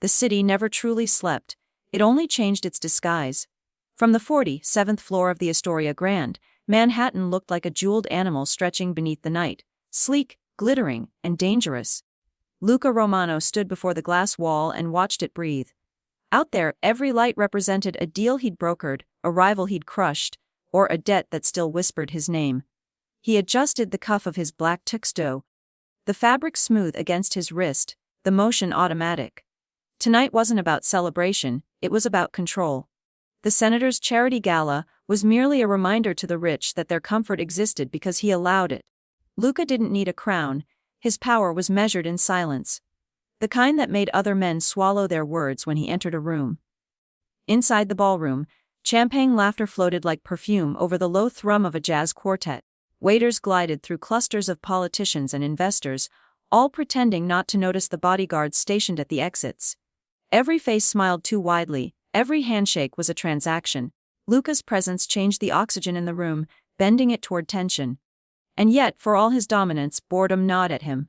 The city never truly slept, it only changed its disguise. From the 47th floor of the Astoria Grand, Manhattan looked like a jeweled animal stretching beneath the night, sleek, glittering, and dangerous. Luca Romano stood before the glass wall and watched it breathe. Out there, every light represented a deal he'd brokered, a rival he'd crushed, or a debt that still whispered his name. He adjusted the cuff of his black tuxedo, the fabric smooth against his wrist, the motion automatic. Tonight wasn't about celebration, it was about control. The senator's charity gala was merely a reminder to the rich that their comfort existed because he allowed it. Luca didn't need a crown, his power was measured in silence. The kind that made other men swallow their words when he entered a room. Inside the ballroom, champagne laughter floated like perfume over the low thrum of a jazz quartet. Waiters glided through clusters of politicians and investors, all pretending not to notice the bodyguards stationed at the exits. Every face smiled too widely, every handshake was a transaction. Luca's presence changed the oxygen in the room, bending it toward tension. And yet, for all his dominance, boredom gnawed at him.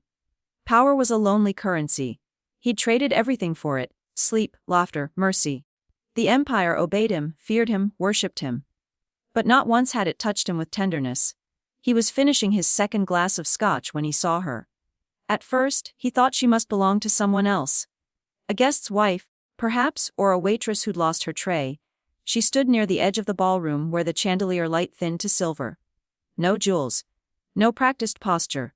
Power was a lonely currency. He'd traded everything for it: sleep, laughter, mercy. The empire obeyed him, feared him, worshipped him. But not once had it touched him with tenderness. He was finishing his second glass of scotch when he saw her. At first, he thought she must belong to someone else. A guest's wife, perhaps, or a waitress who'd lost her tray. She stood near the edge of the ballroom where the chandelier light thinned to silver. No jewels. No practiced posture.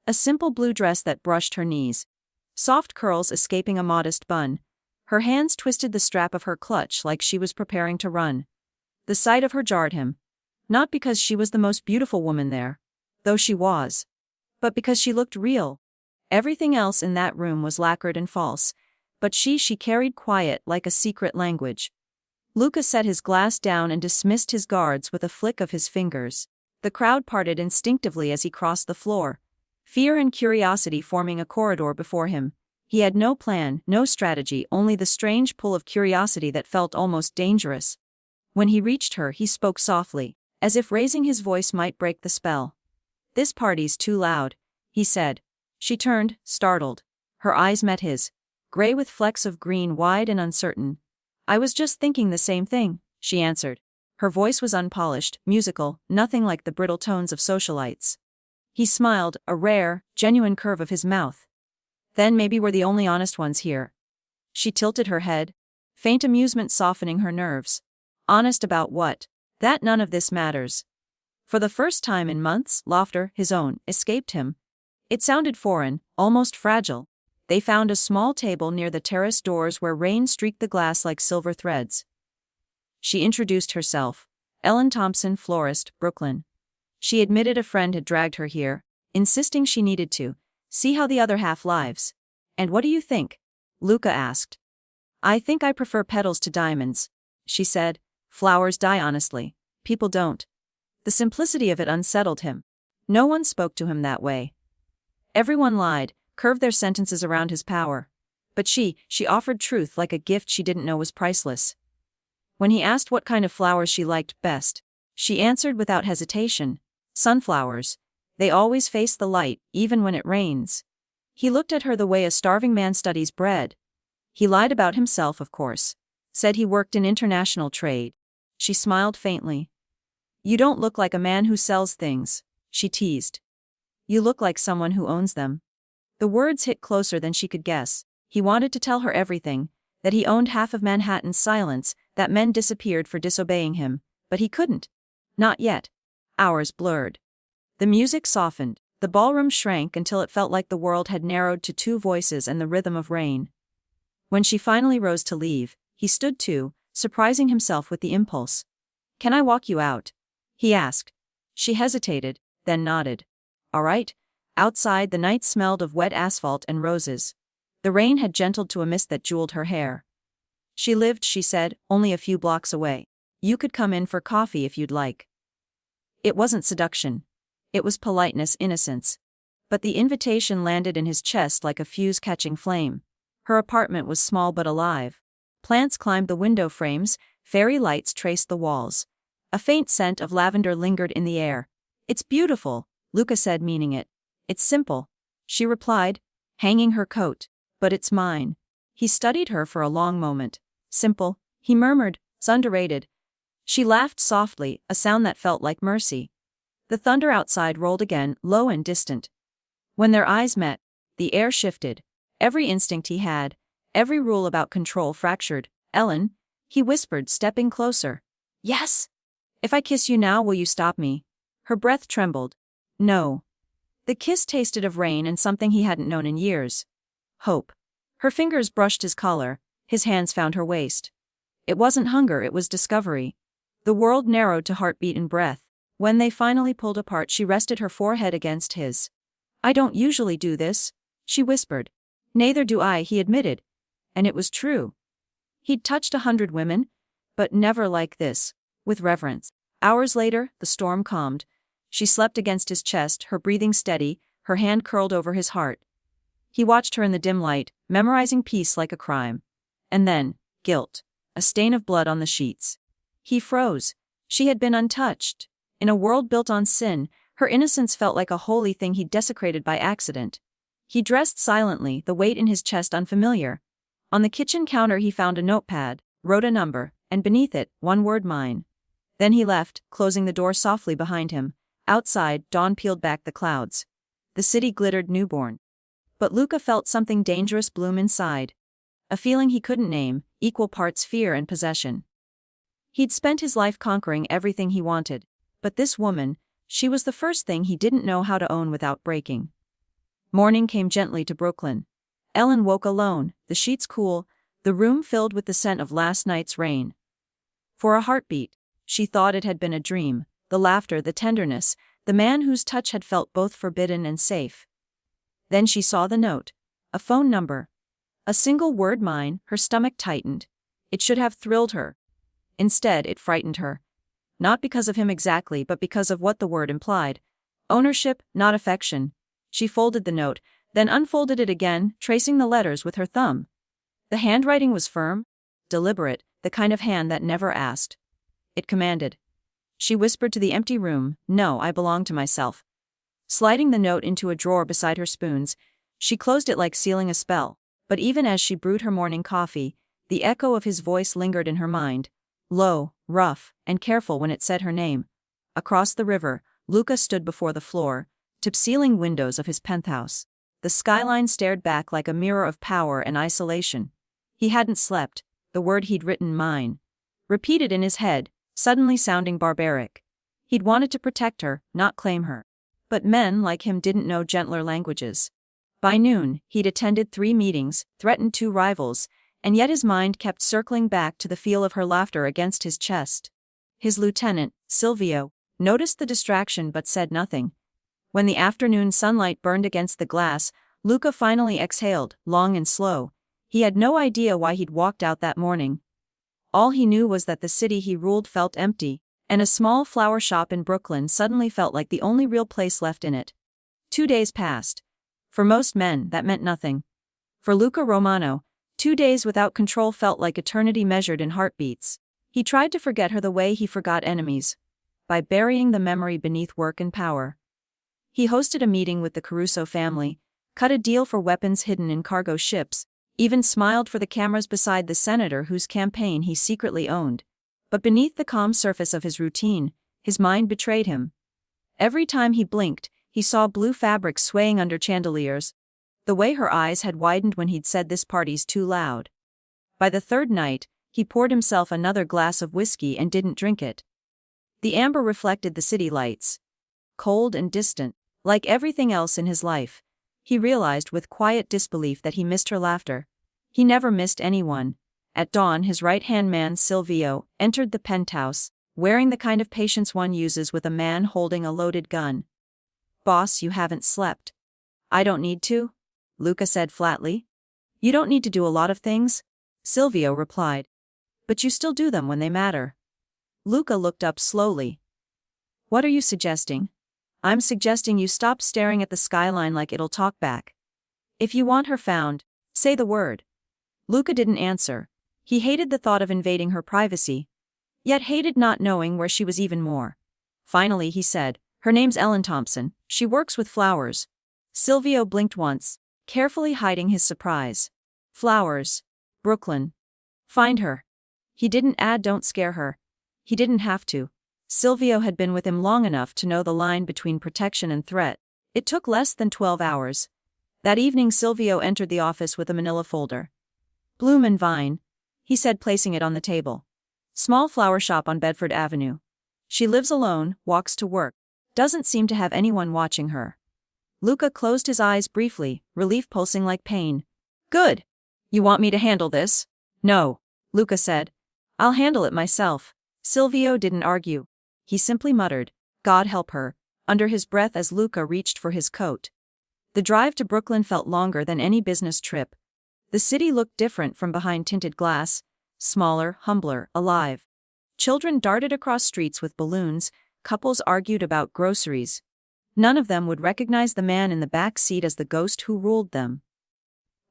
A simple blue dress that brushed her knees. Soft curls escaping a modest bun. Her hands twisted the strap of her clutch like she was preparing to run. The sight of her jarred him. Not because she was the most beautiful woman there, though she was, but because she looked real. Everything else in that room was lacquered and false, but she carried quiet like a secret language. Luca set his glass down and dismissed his guards with a flick of his fingers. The crowd parted instinctively as he crossed the floor, fear and curiosity forming a corridor before him. He had no plan, no strategy, only the strange pull of curiosity that felt almost dangerous. When he reached her, he spoke softly, as if raising his voice might break the spell. "This party's too loud," he said. She turned, startled. Her eyes met his, gray with flecks of green, wide and uncertain. "I was just thinking the same thing," she answered. Her voice was unpolished, musical, nothing like the brittle tones of socialites. He smiled, a rare, genuine curve of his mouth. "Then maybe we're the only honest ones here." She tilted her head, faint amusement softening her nerves. Honest about what? That none of this matters. For the first time in months, laughter, his own, escaped him. It sounded foreign, almost fragile. They found a small table near the terrace doors where rain streaked the glass like silver threads. She introduced herself. Ellen Thompson, florist, Brooklyn. She admitted a friend had dragged her here, insisting she needed to see how the other half lives. "And what do you think?" Luca asked. "I think I prefer petals to diamonds," she said. "Flowers die honestly. People don't." The simplicity of it unsettled him. No one spoke to him that way. Everyone lied, curved their sentences around his power. But she offered truth like a gift she didn't know was priceless. When he asked what kind of flowers she liked best, she answered without hesitation: "Sunflowers. They always face the light, even when it rains." He looked at her the way a starving man studies bread. He lied about himself, of course. Said he worked in international trade. She smiled faintly. "You don't look like a man who sells things," she teased. "You look like someone who owns them." The words hit closer than she could guess. He wanted to tell her everything, that he owned half of Manhattan's silence, that men disappeared for disobeying him, but he couldn't. Not yet. Hours blurred. The music softened. The ballroom shrank until it felt like the world had narrowed to two voices and the rhythm of rain. When she finally rose to leave, he stood too, surprising himself with the impulse. "Can I walk you out?" he asked. She hesitated, then nodded. "All right." Outside, the night smelled of wet asphalt and roses. The rain had gentled to a mist that jeweled her hair. She lived, she said, only a few blocks away. "You could come in for coffee if you'd like." It wasn't seduction. It was politeness, innocence. But the invitation landed in his chest like a fuse catching flame. Her apartment was small but alive. Plants climbed the window frames, fairy lights traced the walls. A faint scent of lavender lingered in the air. "It's beautiful," Luca said, meaning it. "It's simple," she replied, hanging her coat. "But it's mine." He studied her for a long moment. Simple, he murmured, it's underrated. She laughed softly, a sound that felt like mercy. The thunder outside rolled again, low and distant. When their eyes met, the air shifted. Every instinct he had, every rule about control fractured. Ellen, he whispered, stepping closer. Yes? If I kiss you now, will you stop me? Her breath trembled. No. The kiss tasted of rain and something he hadn't known in years. Hope. Her fingers brushed his collar, his hands found her waist. It wasn't hunger, it was discovery. The world narrowed to heartbeat and breath. When they finally pulled apart, she rested her forehead against his. I don't usually do this, she whispered. Neither do I, he admitted. And it was true. He'd touched 100 women, but never like this, with reverence. Hours later, the storm calmed. She slept against his chest, her breathing steady, her hand curled over his heart. He watched her in the dim light, memorizing peace like a crime. And then, guilt, a stain of blood on the sheets. He froze. She had been untouched. In a world built on sin, her innocence felt like a holy thing he'd desecrated by accident. He dressed silently, the weight in his chest unfamiliar. On the kitchen counter he found a notepad, wrote a number, and beneath it, one word, mine. Then he left, closing the door softly behind him. Outside, dawn peeled back the clouds. The city glittered newborn. But Luca felt something dangerous bloom inside. A feeling he couldn't name, equal parts fear and possession. He'd spent his life conquering everything he wanted. But this woman, she was the first thing he didn't know how to own without breaking. Morning came gently to Brooklyn. Ellen woke alone, the sheets cool, the room filled with the scent of last night's rain. For a heartbeat, she thought it had been a dream, the laughter, the tenderness, the man whose touch had felt both forbidden and safe. Then she saw the note. A phone number. A single word, mine. Her stomach tightened. It should have thrilled her. Instead, it frightened her. Not because of him exactly, but because of what the word implied. Ownership, not affection. She folded the note, then unfolded it again, tracing the letters with her thumb. The handwriting was firm, deliberate, the kind of hand that never asked. It commanded. She whispered to the empty room, no, I belong to myself. Sliding the note into a drawer beside her spoons, she closed it like sealing a spell. But even as she brewed her morning coffee, the echo of his voice lingered in her mind. Low, rough, and careful when it said her name. Across the river, Luca stood before the floor-to-ceiling windows of his penthouse. The skyline stared back like a mirror of power and isolation. He hadn't slept, the word he'd written, mine, repeated in his head, suddenly sounding barbaric. He'd wanted to protect her, not claim her. But men like him didn't know gentler languages. By noon, he'd attended 3 meetings, threatened 2 rivals, and yet his mind kept circling back to the feel of her laughter against his chest. His lieutenant, Silvio, noticed the distraction but said nothing. When the afternoon sunlight burned against the glass, Luca finally exhaled, long and slow. He had no idea why he'd walked out that morning. All he knew was that the city he ruled felt empty, and a small flower shop in Brooklyn suddenly felt like the only real place left in it. 2 days passed. For most men, that meant nothing. For Luca Romano, 2 days without control felt like eternity measured in heartbeats. He tried to forget her the way he forgot enemies, by burying the memory beneath work and power. He hosted a meeting with the Caruso family, cut a deal for weapons hidden in cargo ships, even smiled for the cameras beside the senator whose campaign he secretly owned. But beneath the calm surface of his routine, his mind betrayed him. Every time he blinked, he saw blue fabric swaying under chandeliers. The way her eyes had widened when he'd said this party's too loud. By the 3rd night, he poured himself another glass of whiskey and didn't drink it. The amber reflected the city lights. Cold and distant, like everything else in his life. He realized with quiet disbelief that he missed her laughter. He never missed anyone. At dawn, his right-hand man, Silvio, entered the penthouse, wearing the kind of patience one uses with a man holding a loaded gun. Boss, you haven't slept. I don't need to, Luca said flatly. You don't need to do a lot of things, Silvio replied. But you still do them when they matter. Luca looked up slowly. What are you suggesting? I'm suggesting you stop staring at the skyline like it'll talk back. If you want her found, say the word. Luca didn't answer. He hated the thought of invading her privacy, yet hated not knowing where she was even more. Finally he said, her name's Ellen Thompson, she works with flowers. Silvio blinked once, carefully hiding his surprise. Flowers. Brooklyn. Find her. He didn't add don't scare her. He didn't have to. Silvio had been with him long enough to know the line between protection and threat. It took less than 12 hours. That evening Silvio entered the office with a manila folder. Bloom and Vine, he said, placing it on the table. Small flower shop on Bedford Avenue. She lives alone, walks to work. Doesn't seem to have anyone watching her. Luca closed his eyes briefly, relief pulsing like pain. Good. You want me to handle this? No, Luca said. I'll handle it myself. Silvio didn't argue. He simply muttered, God help her, under his breath as Luca reached for his coat. The drive to Brooklyn felt longer than any business trip. The city looked different from behind tinted glass, smaller, humbler, alive. Children darted across streets with balloons, couples argued about groceries. None of them would recognize the man in the back seat as the ghost who ruled them.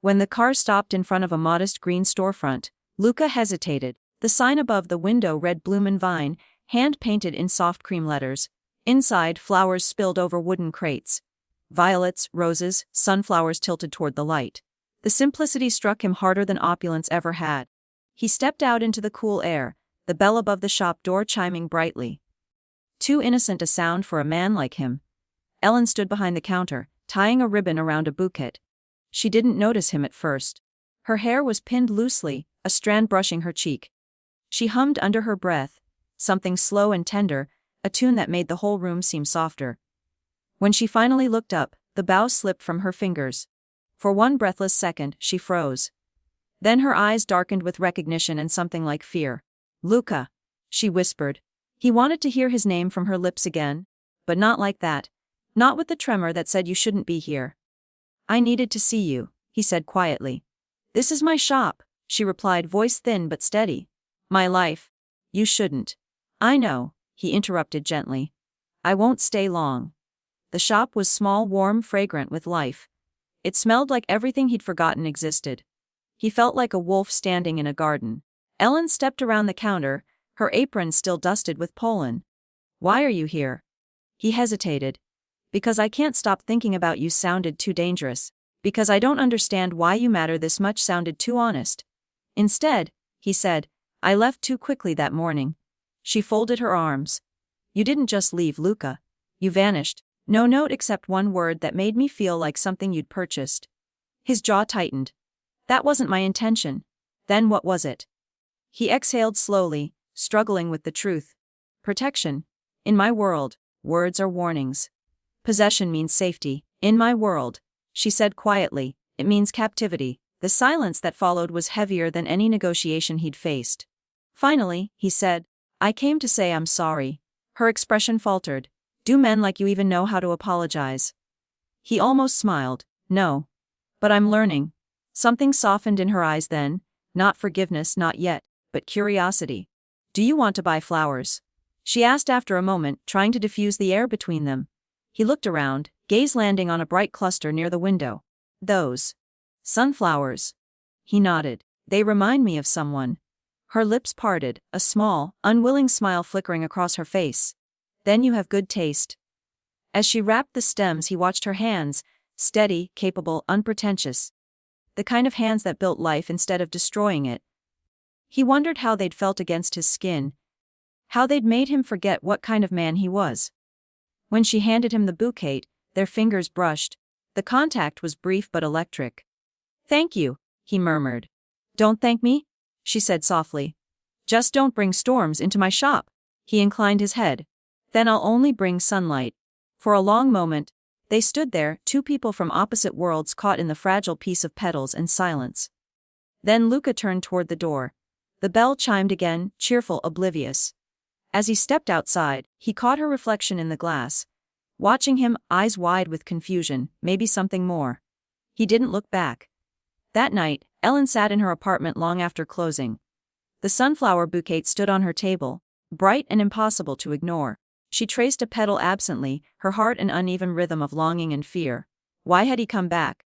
When the car stopped in front of a modest green storefront, Luca hesitated. The sign above the window read Bloom and Vine, hand-painted in soft cream letters. Inside, flowers spilled over wooden crates. Violets, roses, sunflowers tilted toward the light. The simplicity struck him harder than opulence ever had. He stepped out into the cool air, the bell above the shop door chiming brightly. Too innocent a sound for a man like him. Ellen stood behind the counter, tying a ribbon around a bouquet. She didn't notice him at first. Her hair was pinned loosely, a strand brushing her cheek. She hummed under her breath, something slow and tender, a tune that made the whole room seem softer. When she finally looked up, the bow slipped from her fingers. For one breathless second, she froze. Then her eyes darkened with recognition and something like fear. Luca, she whispered. He wanted to hear his name from her lips again, but not like that. Not with the tremor that said you shouldn't be here. I needed to see you, he said quietly. This is my shop, she replied, voice thin but steady. My life. You shouldn't. I know, he interrupted gently. I won't stay long. The shop was small, warm, fragrant with life. It smelled like everything he'd forgotten existed. He felt like a wolf standing in a garden. Ellen stepped around the counter, her apron still dusted with pollen. Why are you here? He hesitated. Because I can't stop thinking about you sounded too dangerous. Because I don't understand why you matter this much sounded too honest. Instead, he said, I left too quickly that morning. She folded her arms. You didn't just leave, Luca. You vanished. No note except one word that made me feel like something you'd purchased. His jaw tightened. That wasn't my intention. Then what was it? He exhaled slowly, struggling with the truth. Protection. In my world, words are warnings. Possession means safety. In my world, she said quietly, it means captivity. The silence that followed was heavier than any negotiation he'd faced. Finally, he said, I came to say I'm sorry. Her expression faltered. Do men like you even know how to apologize? He almost smiled. No. But I'm learning. Something softened in her eyes then, not forgiveness, not yet, but curiosity. Do you want to buy flowers? She asked after a moment, trying to diffuse the air between them. He looked around, gaze landing on a bright cluster near the window. Those sunflowers. He nodded. They remind me of someone. Her lips parted, a small, unwilling smile flickering across her face. Then you have good taste. As she wrapped the stems, he watched her hands, steady, capable, unpretentious. The kind of hands that built life instead of destroying it. He wondered how they'd felt against his skin. How they'd made him forget what kind of man he was. When she handed him the bouquet, their fingers brushed. The contact was brief but electric. Thank you, he murmured. Don't thank me, she said softly. Just don't bring storms into my shop. He inclined his head. Then I'll only bring sunlight. For a long moment, they stood there, two people from opposite worlds caught in the fragile piece of petals and silence. Then Luca turned toward the door. The bell chimed again, cheerful, oblivious. As he stepped outside, he caught her reflection in the glass. Watching him, eyes wide with confusion, maybe something more. He didn't look back. That night, Ellen sat in her apartment long after closing. The sunflower bouquet stood on her table, bright and impossible to ignore. She traced a petal absently, her heart an uneven rhythm of longing and fear. Why had he come back?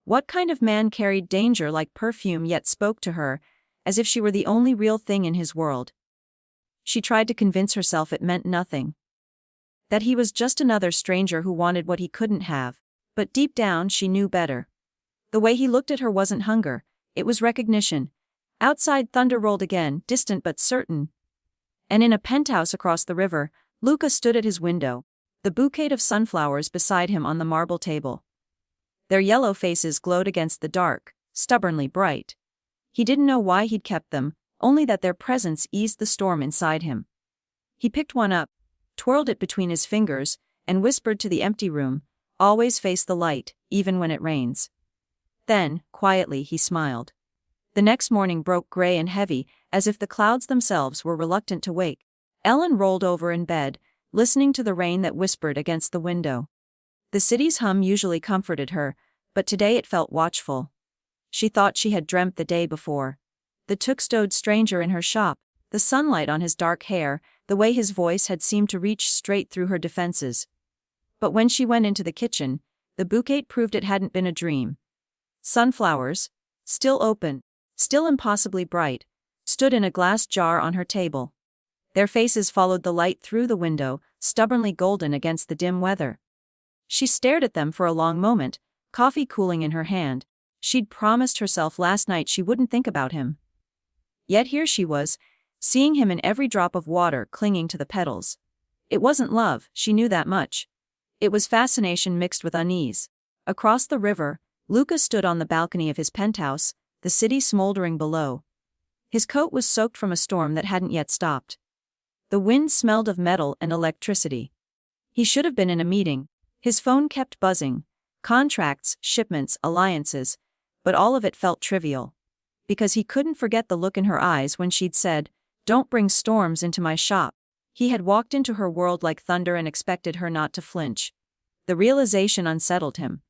What kind of man carried danger like perfume yet spoke to her, as if she were the only real thing in his world? She tried to convince herself it meant nothing. That he was just another stranger who wanted what he couldn't have. But deep down she knew better. The way he looked at her wasn't hunger, it was recognition, Outside, thunder rolled again, distant but certain. And in a penthouse across the river, Luca stood at his window, the bouquet of sunflowers beside him on the marble table. Their yellow faces glowed against the dark, stubbornly bright. He didn't know why he'd kept them, only that their presence eased the storm inside him. He picked one up, twirled it between his fingers, and whispered to the empty room, "Always face the light, even when it rains." Then, quietly, he smiled. The next morning broke gray and heavy, as if the clouds themselves were reluctant to wake. Ellen rolled over in bed, listening to the rain that whispered against the window. The city's hum usually comforted her, but today it felt watchful. She thought she had dreamt the day before. The tuxedoed stranger in her shop, the sunlight on his dark hair, the way his voice had seemed to reach straight through her defenses. But when she went into the kitchen, the bouquet proved it hadn't been a dream. Sunflowers, still open, still impossibly bright, stood in a glass jar on her table. Their faces followed the light through the window, stubbornly golden against the dim weather. She stared at them for a long moment, coffee cooling in her hand. She'd promised herself last night she wouldn't think about him. Yet here she was, seeing him in every drop of water clinging to the petals. It wasn't love, she knew that much. It was fascination mixed with unease. Across the river, Luca stood on the balcony of his penthouse, the city smoldering below. His coat was soaked from a storm that hadn't yet stopped. The wind smelled of metal and electricity. He should have been in a meeting. His phone kept buzzing. Contracts, shipments, alliances. But all of it felt trivial. Because he couldn't forget the look in her eyes when she'd said, "Don't bring storms into my shop." He had walked into her world like thunder and expected her not to flinch. The realization unsettled him.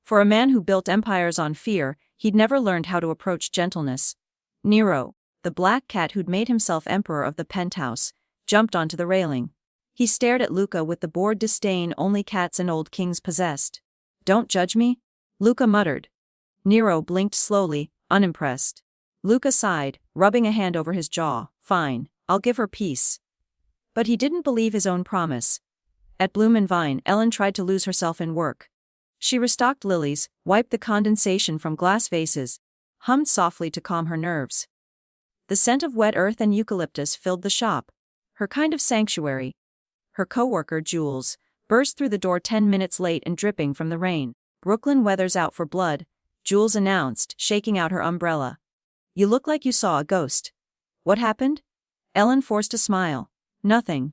For a man who built empires on fear, he'd never learned how to approach gentleness. Nero, the black cat who'd made himself emperor of the penthouse, jumped onto the railing. He stared at Luca with the bored disdain only cats and old kings possessed. "Don't judge me?" Luca muttered. Nero blinked slowly, unimpressed. Luca sighed, rubbing a hand over his jaw. "Fine, I'll give her peace." But he didn't believe his own promise. At Bloom and Vine, Ellen tried to lose herself in work. She restocked lilies, wiped the condensation from glass vases, hummed softly to calm her nerves. The scent of wet earth and eucalyptus filled the shop, her kind of sanctuary. Her co-worker, Jules, burst through the door 10 minutes late and dripping from the rain. "Brooklyn weather's out for blood," Jules announced, shaking out her umbrella. "You look like you saw a ghost." "What happened?" Ellen forced a smile. "Nothing.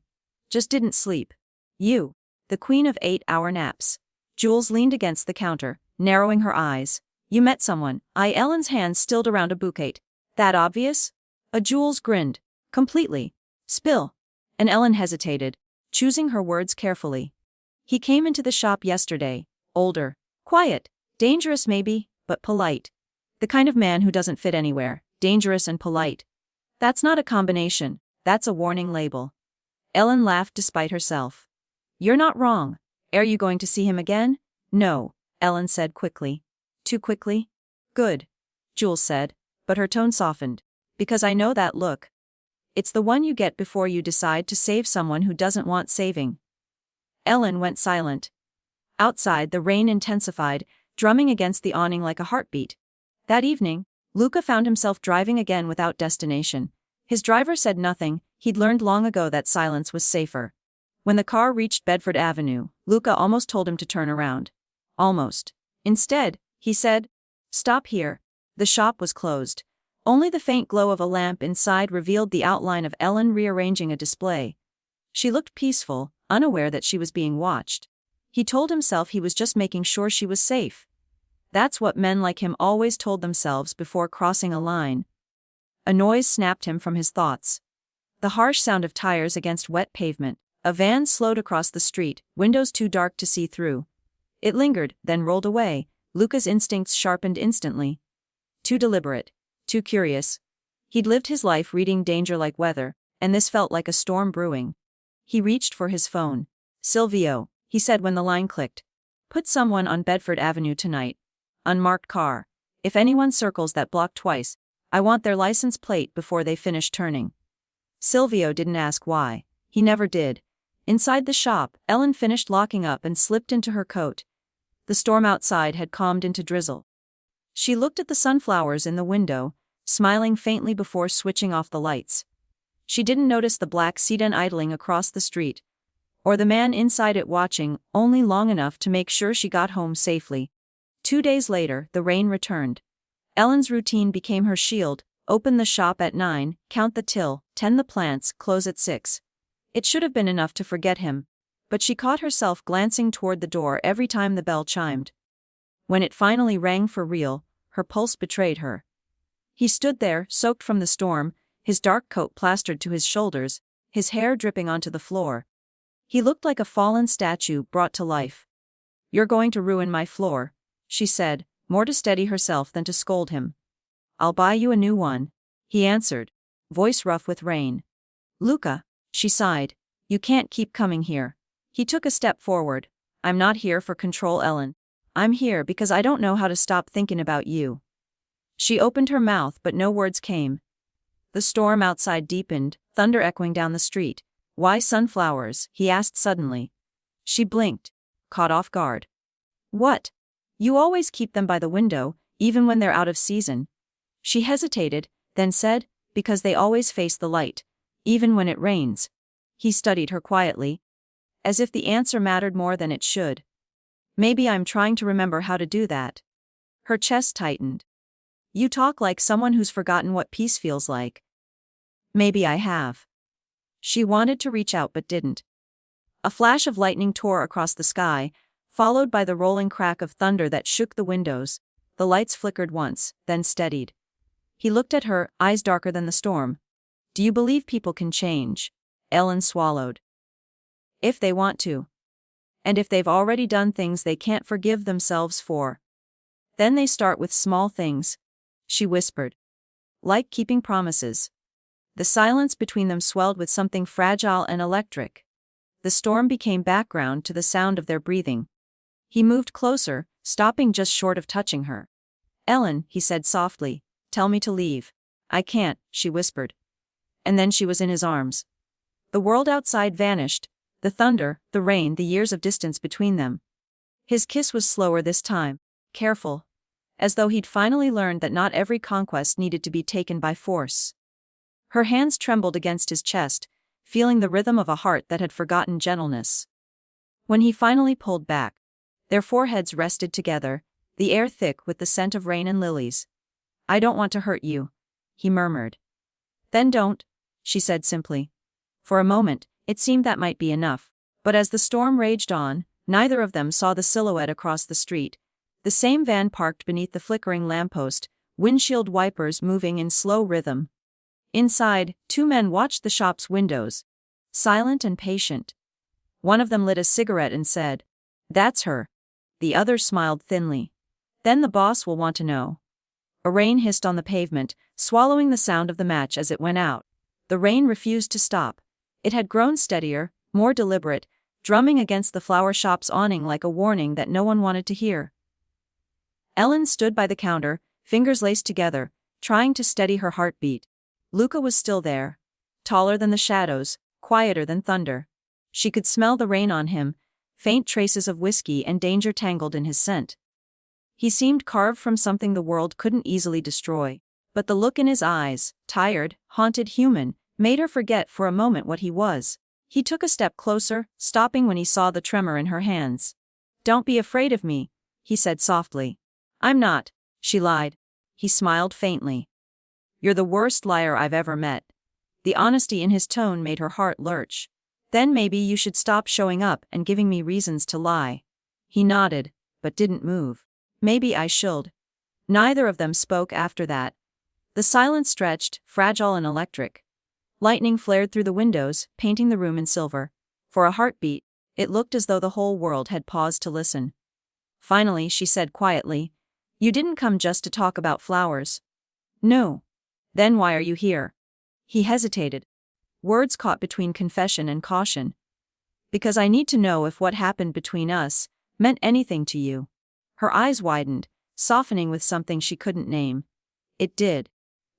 Just didn't sleep." "You, the queen of 8-hour naps." Jules leaned against the counter, narrowing her eyes. "You met someone." Ellen's hands stilled around a bouquet. "That obvious?" Jules grinned. "Completely." "Spill." And Ellen hesitated, choosing her words carefully. "He came into the shop yesterday. Older. Quiet. Dangerous maybe, but polite. The kind of man who doesn't fit anywhere. Dangerous and polite. That's not a combination, that's a warning label." Ellen laughed despite herself. "You're not wrong. Are you going to see him again?" "No," Ellen said quickly. "Too quickly?" "Good," Jules said, but her tone softened. "Because I know that look. It's the one you get before you decide to save someone who doesn't want saving." Ellen went silent. Outside, the rain intensified, drumming against the awning like a heartbeat. That evening, Luca found himself driving again without destination. His driver said nothing. He'd learned long ago that silence was safer. When the car reached Bedford Avenue, Luca almost told him to turn around. Almost. Instead, he said, "Stop here." The shop was closed. Only the faint glow of a lamp inside revealed the outline of Ellen rearranging a display. She looked peaceful, unaware that she was being watched. He told himself he was just making sure she was safe. That's what men like him always told themselves before crossing a line. A noise snapped him from his thoughts. The harsh sound of tires against wet pavement. A van slowed across the street, windows too dark to see through. It lingered, then rolled away. Luca's instincts sharpened instantly. Too deliberate. Too curious. He'd lived his life reading danger like weather, and this felt like a storm brewing. He reached for his phone. "Silvio," he said when the line clicked. "Put someone on Bedford Avenue tonight. Unmarked car. If anyone circles that block twice, I want their license plate before they finish turning." Silvio didn't ask why. He never did. Inside the shop, Ellen finished locking up and slipped into her coat. The storm outside had calmed into drizzle. She looked at the sunflowers in the window, smiling faintly before switching off the lights. She didn't notice the black sedan idling across the street, or the man inside it watching only long enough to make sure she got home safely. 2 days later, the rain returned. Ellen's routine became her shield: open the shop at 9, count the till, tend the plants, close at 6. It should have been enough to forget him, but she caught herself glancing toward the door every time the bell chimed. When it finally rang for real, her pulse betrayed her. He stood there, soaked from the storm, his dark coat plastered to his shoulders, his hair dripping onto the floor. He looked like a fallen statue brought to life. "You're going to ruin my floor," she said, more to steady herself than to scold him. "I'll buy you a new one," he answered, voice rough with rain. "Luca," she sighed, "you can't keep coming here." He took a step forward. "I'm not here for control, Ellen. I'm here because I don't know how to stop thinking about you." She opened her mouth but no words came. The storm outside deepened, thunder echoing down the street. "Why sunflowers?" he asked suddenly. She blinked, caught off guard. "What? You always keep them by the window, even when they're out of season." She hesitated, then said, "Because they always face the light, even when it rains." He studied her quietly, as if the answer mattered more than it should. "Maybe I'm trying to remember how to do that." Her chest tightened. "You talk like someone who's forgotten what peace feels like." "Maybe I have." She wanted to reach out but didn't. A flash of lightning tore across the sky, followed by the rolling crack of thunder that shook the windows. The lights flickered once, then steadied. He looked at her, eyes darker than the storm. "Do you believe people can change?" Ellen swallowed. "If they want to. And if they've already done things they can't forgive themselves for. Then they start with small things," she whispered. "Like keeping promises." The silence between them swelled with something fragile and electric. The storm became background to the sound of their breathing. He moved closer, stopping just short of touching her. "Ellen," he said softly, "tell me to leave." "I can't," she whispered. And then she was in his arms. The world outside vanished, the thunder, the rain, the years of distance between them. His kiss was slower this time, careful, as though he'd finally learned that not every conquest needed to be taken by force. Her hands trembled against his chest, feeling the rhythm of a heart that had forgotten gentleness. When he finally pulled back, their foreheads rested together, the air thick with the scent of rain and lilies. "I don't want to hurt you," he murmured. "Then don't," she said simply. For a moment, it seemed that might be enough, but as the storm raged on, neither of them saw the silhouette across the street, the same van parked beneath the flickering lamppost, windshield wipers moving in slow rhythm. Inside, 2 men watched the shop's windows, silent and patient. One of them lit a cigarette and said, "That's her." The other smiled thinly. "Then the boss will want to know." A rain hissed on the pavement, swallowing the sound of the match as it went out. The rain refused to stop. It had grown steadier, more deliberate, drumming against the flower shop's awning like a warning that no one wanted to hear. Ellen stood by the counter, fingers laced together, trying to steady her heartbeat. Luca was still there, taller than the shadows, quieter than thunder. She could smell the rain on him, faint traces of whiskey and danger tangled in his scent. He seemed carved from something the world couldn't easily destroy, but the look in his eyes, tired, haunted, human, made her forget for a moment what he was. He took a step closer, stopping when he saw the tremor in her hands. "Don't be afraid of me," he said softly. "I'm not," she lied. He smiled faintly. "You're the worst liar I've ever met." The honesty in his tone made her heart lurch. "Then maybe you should stop showing up and giving me reasons to lie." He nodded, but didn't move. "Maybe I should." Neither of them spoke after that. The silence stretched, fragile and electric. Lightning flared through the windows, painting the room in silver. For a heartbeat, it looked as though the whole world had paused to listen. Finally, she said quietly, "You didn't come just to talk about flowers." "No." "Then why are you here?" He hesitated. Words caught between confession and caution. "Because I need to know if what happened between us meant anything to you." Her eyes widened, softening with something she couldn't name. "It did.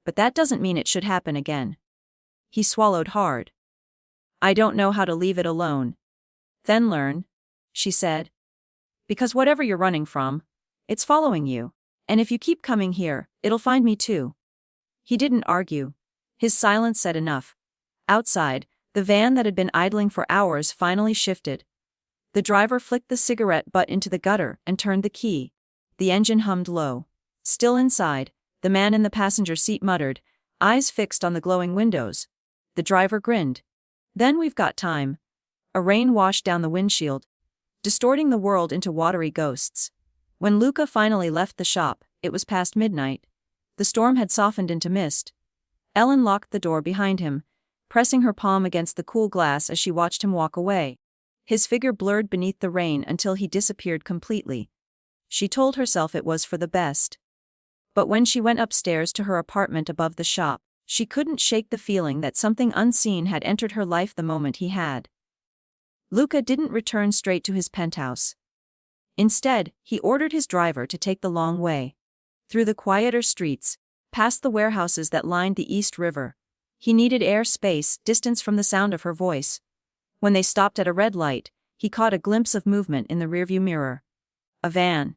But that doesn't mean it should happen again." He swallowed hard. "I don't know how to leave it alone." "Then learn," she said. "Because whatever you're running from, it's following you. And if you keep coming here, it'll find me too." He didn't argue. His silence said enough. Outside, the van that had been idling for hours finally shifted. The driver flicked the cigarette butt into the gutter and turned the key. The engine hummed low. Still inside, the man in the passenger seat muttered, eyes fixed on the glowing windows. The driver grinned. Then we've got time. A rain washed down the windshield, distorting the world into watery ghosts. When Luca finally left the shop, it was past midnight. The storm had softened into mist. Ellen locked the door behind him, pressing her palm against the cool glass as she watched him walk away. His figure blurred beneath the rain until he disappeared completely. She told herself it was for the best. But when she went upstairs to her apartment above the shop, she couldn't shake the feeling that something unseen had entered her life the moment he had. Luca didn't return straight to his penthouse. Instead, he ordered his driver to take the long way. Through the quieter streets, past the warehouses that lined the East River. He needed air, space, distance from the sound of her voice. When they stopped at a red light, he caught a glimpse of movement in the rearview mirror. A van.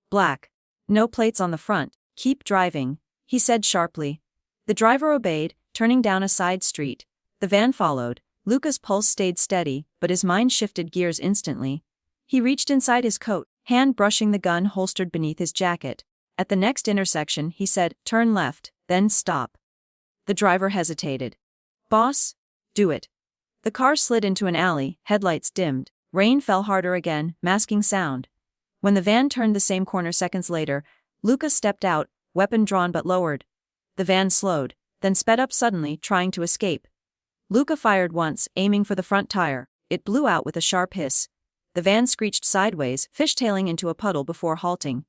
Black. No plates on the front. Keep driving, he said sharply. The driver obeyed, turning down a side street. The van followed. Luca's pulse stayed steady, but his mind shifted gears instantly. He reached inside his coat, hand brushing the gun holstered beneath his jacket. At the next intersection, he said, turn left, then stop. The driver hesitated. Boss? Do it. The car slid into an alley, headlights dimmed. Rain fell harder again, masking sound. When the van turned the same corner seconds later, Luca stepped out, weapon drawn but lowered. The van slowed, then sped up suddenly, trying to escape. Luca fired once, aiming for the front tire. It blew out with a sharp hiss. The van screeched sideways, fishtailing into a puddle before halting.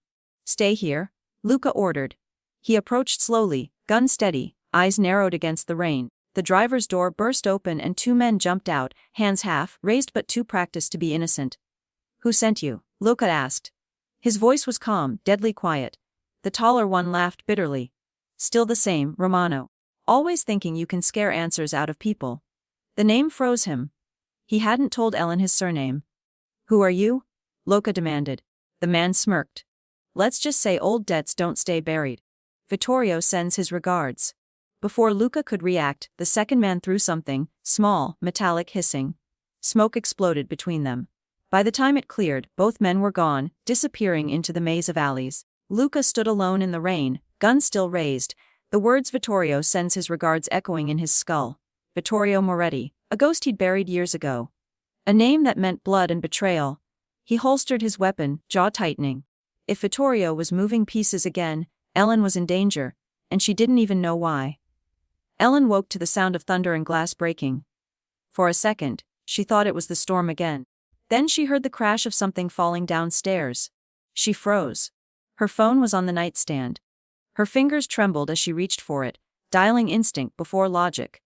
Stay here, Luca ordered. He approached slowly, gun steady, eyes narrowed against the rain. The driver's door burst open and two men jumped out, hands half raised but too practiced to be innocent. Who sent you? Luca asked. His voice was calm, deadly quiet. The taller one laughed bitterly. Still the same, Romano. Always thinking you can scare answers out of people. The name froze him. He hadn't told Ellen his surname. Who are you? Luca demanded. The man smirked. Let's just say old debts don't stay buried. Vittorio sends his regards. Before Luca could react, the second man threw something, small, metallic, hissing. Smoke exploded between them. By the time it cleared, both men were gone, disappearing into the maze of alleys. Luca stood alone in the rain, gun still raised, the words Vittorio sends his regards echoing in his skull. Vittorio Moretti, a ghost he'd buried years ago. A name that meant blood and betrayal. He holstered his weapon, jaw tightening. If Vittorio was moving pieces again, Ellen was in danger, and she didn't even know why. Ellen woke to the sound of thunder and glass breaking. For a second, she thought it was the storm again. Then she heard the crash of something falling downstairs. She froze. Her phone was on the nightstand. Her fingers trembled as she reached for it, dialing instinct before logic.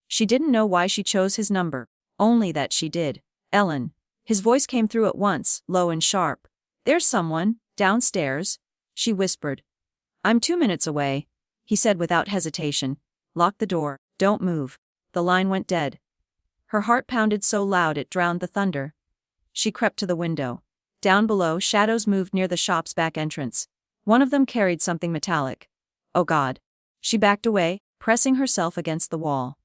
She didn't know why she chose his number, only that she did. Ellen. His voice came through at once, low and sharp. There's someone, downstairs, she whispered. I'm 2 minutes away, he said without hesitation. Lock the door, don't move. The line went dead. Her heart pounded so loud it drowned the thunder. She crept to the window. Down below, shadows moved near the shop's back entrance. One of them carried something metallic. Oh God. She backed away, pressing herself against the wall.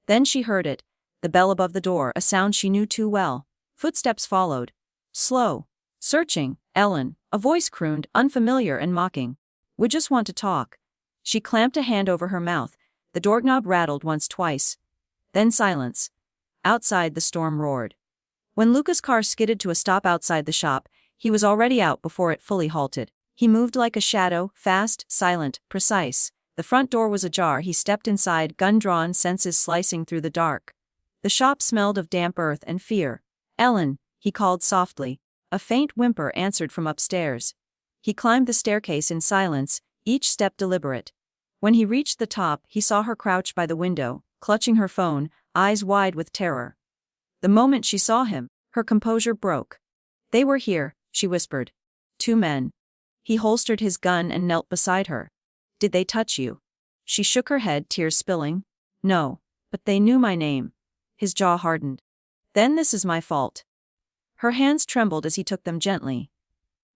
Then she heard it, the bell above the door, a sound she knew too well. Footsteps followed. Slow. Searching. Ellen, a voice crooned, unfamiliar and mocking. We just want to talk. She clamped a hand over her mouth. The doorknob rattled once, twice. Then silence. Outside, the storm roared. When Luca's car skidded to a stop outside the shop, he was already out before it fully halted. He moved like a shadow, fast, silent, precise. The front door was ajar. He stepped inside, gun drawn, senses slicing through the dark. The shop smelled of damp earth and fear. Ellen, he called softly. A faint whimper answered from upstairs. He climbed the staircase in silence, each step deliberate. When he reached the top, he saw her crouched by the window, clutching her phone, eyes wide with terror. The moment she saw him, her composure broke. They were here, she whispered. 2 men. He holstered his gun and knelt beside her. Did they touch you? She shook her head, tears spilling. No, but they knew my name. His jaw hardened. Then this is my fault. Her hands trembled as he took them gently.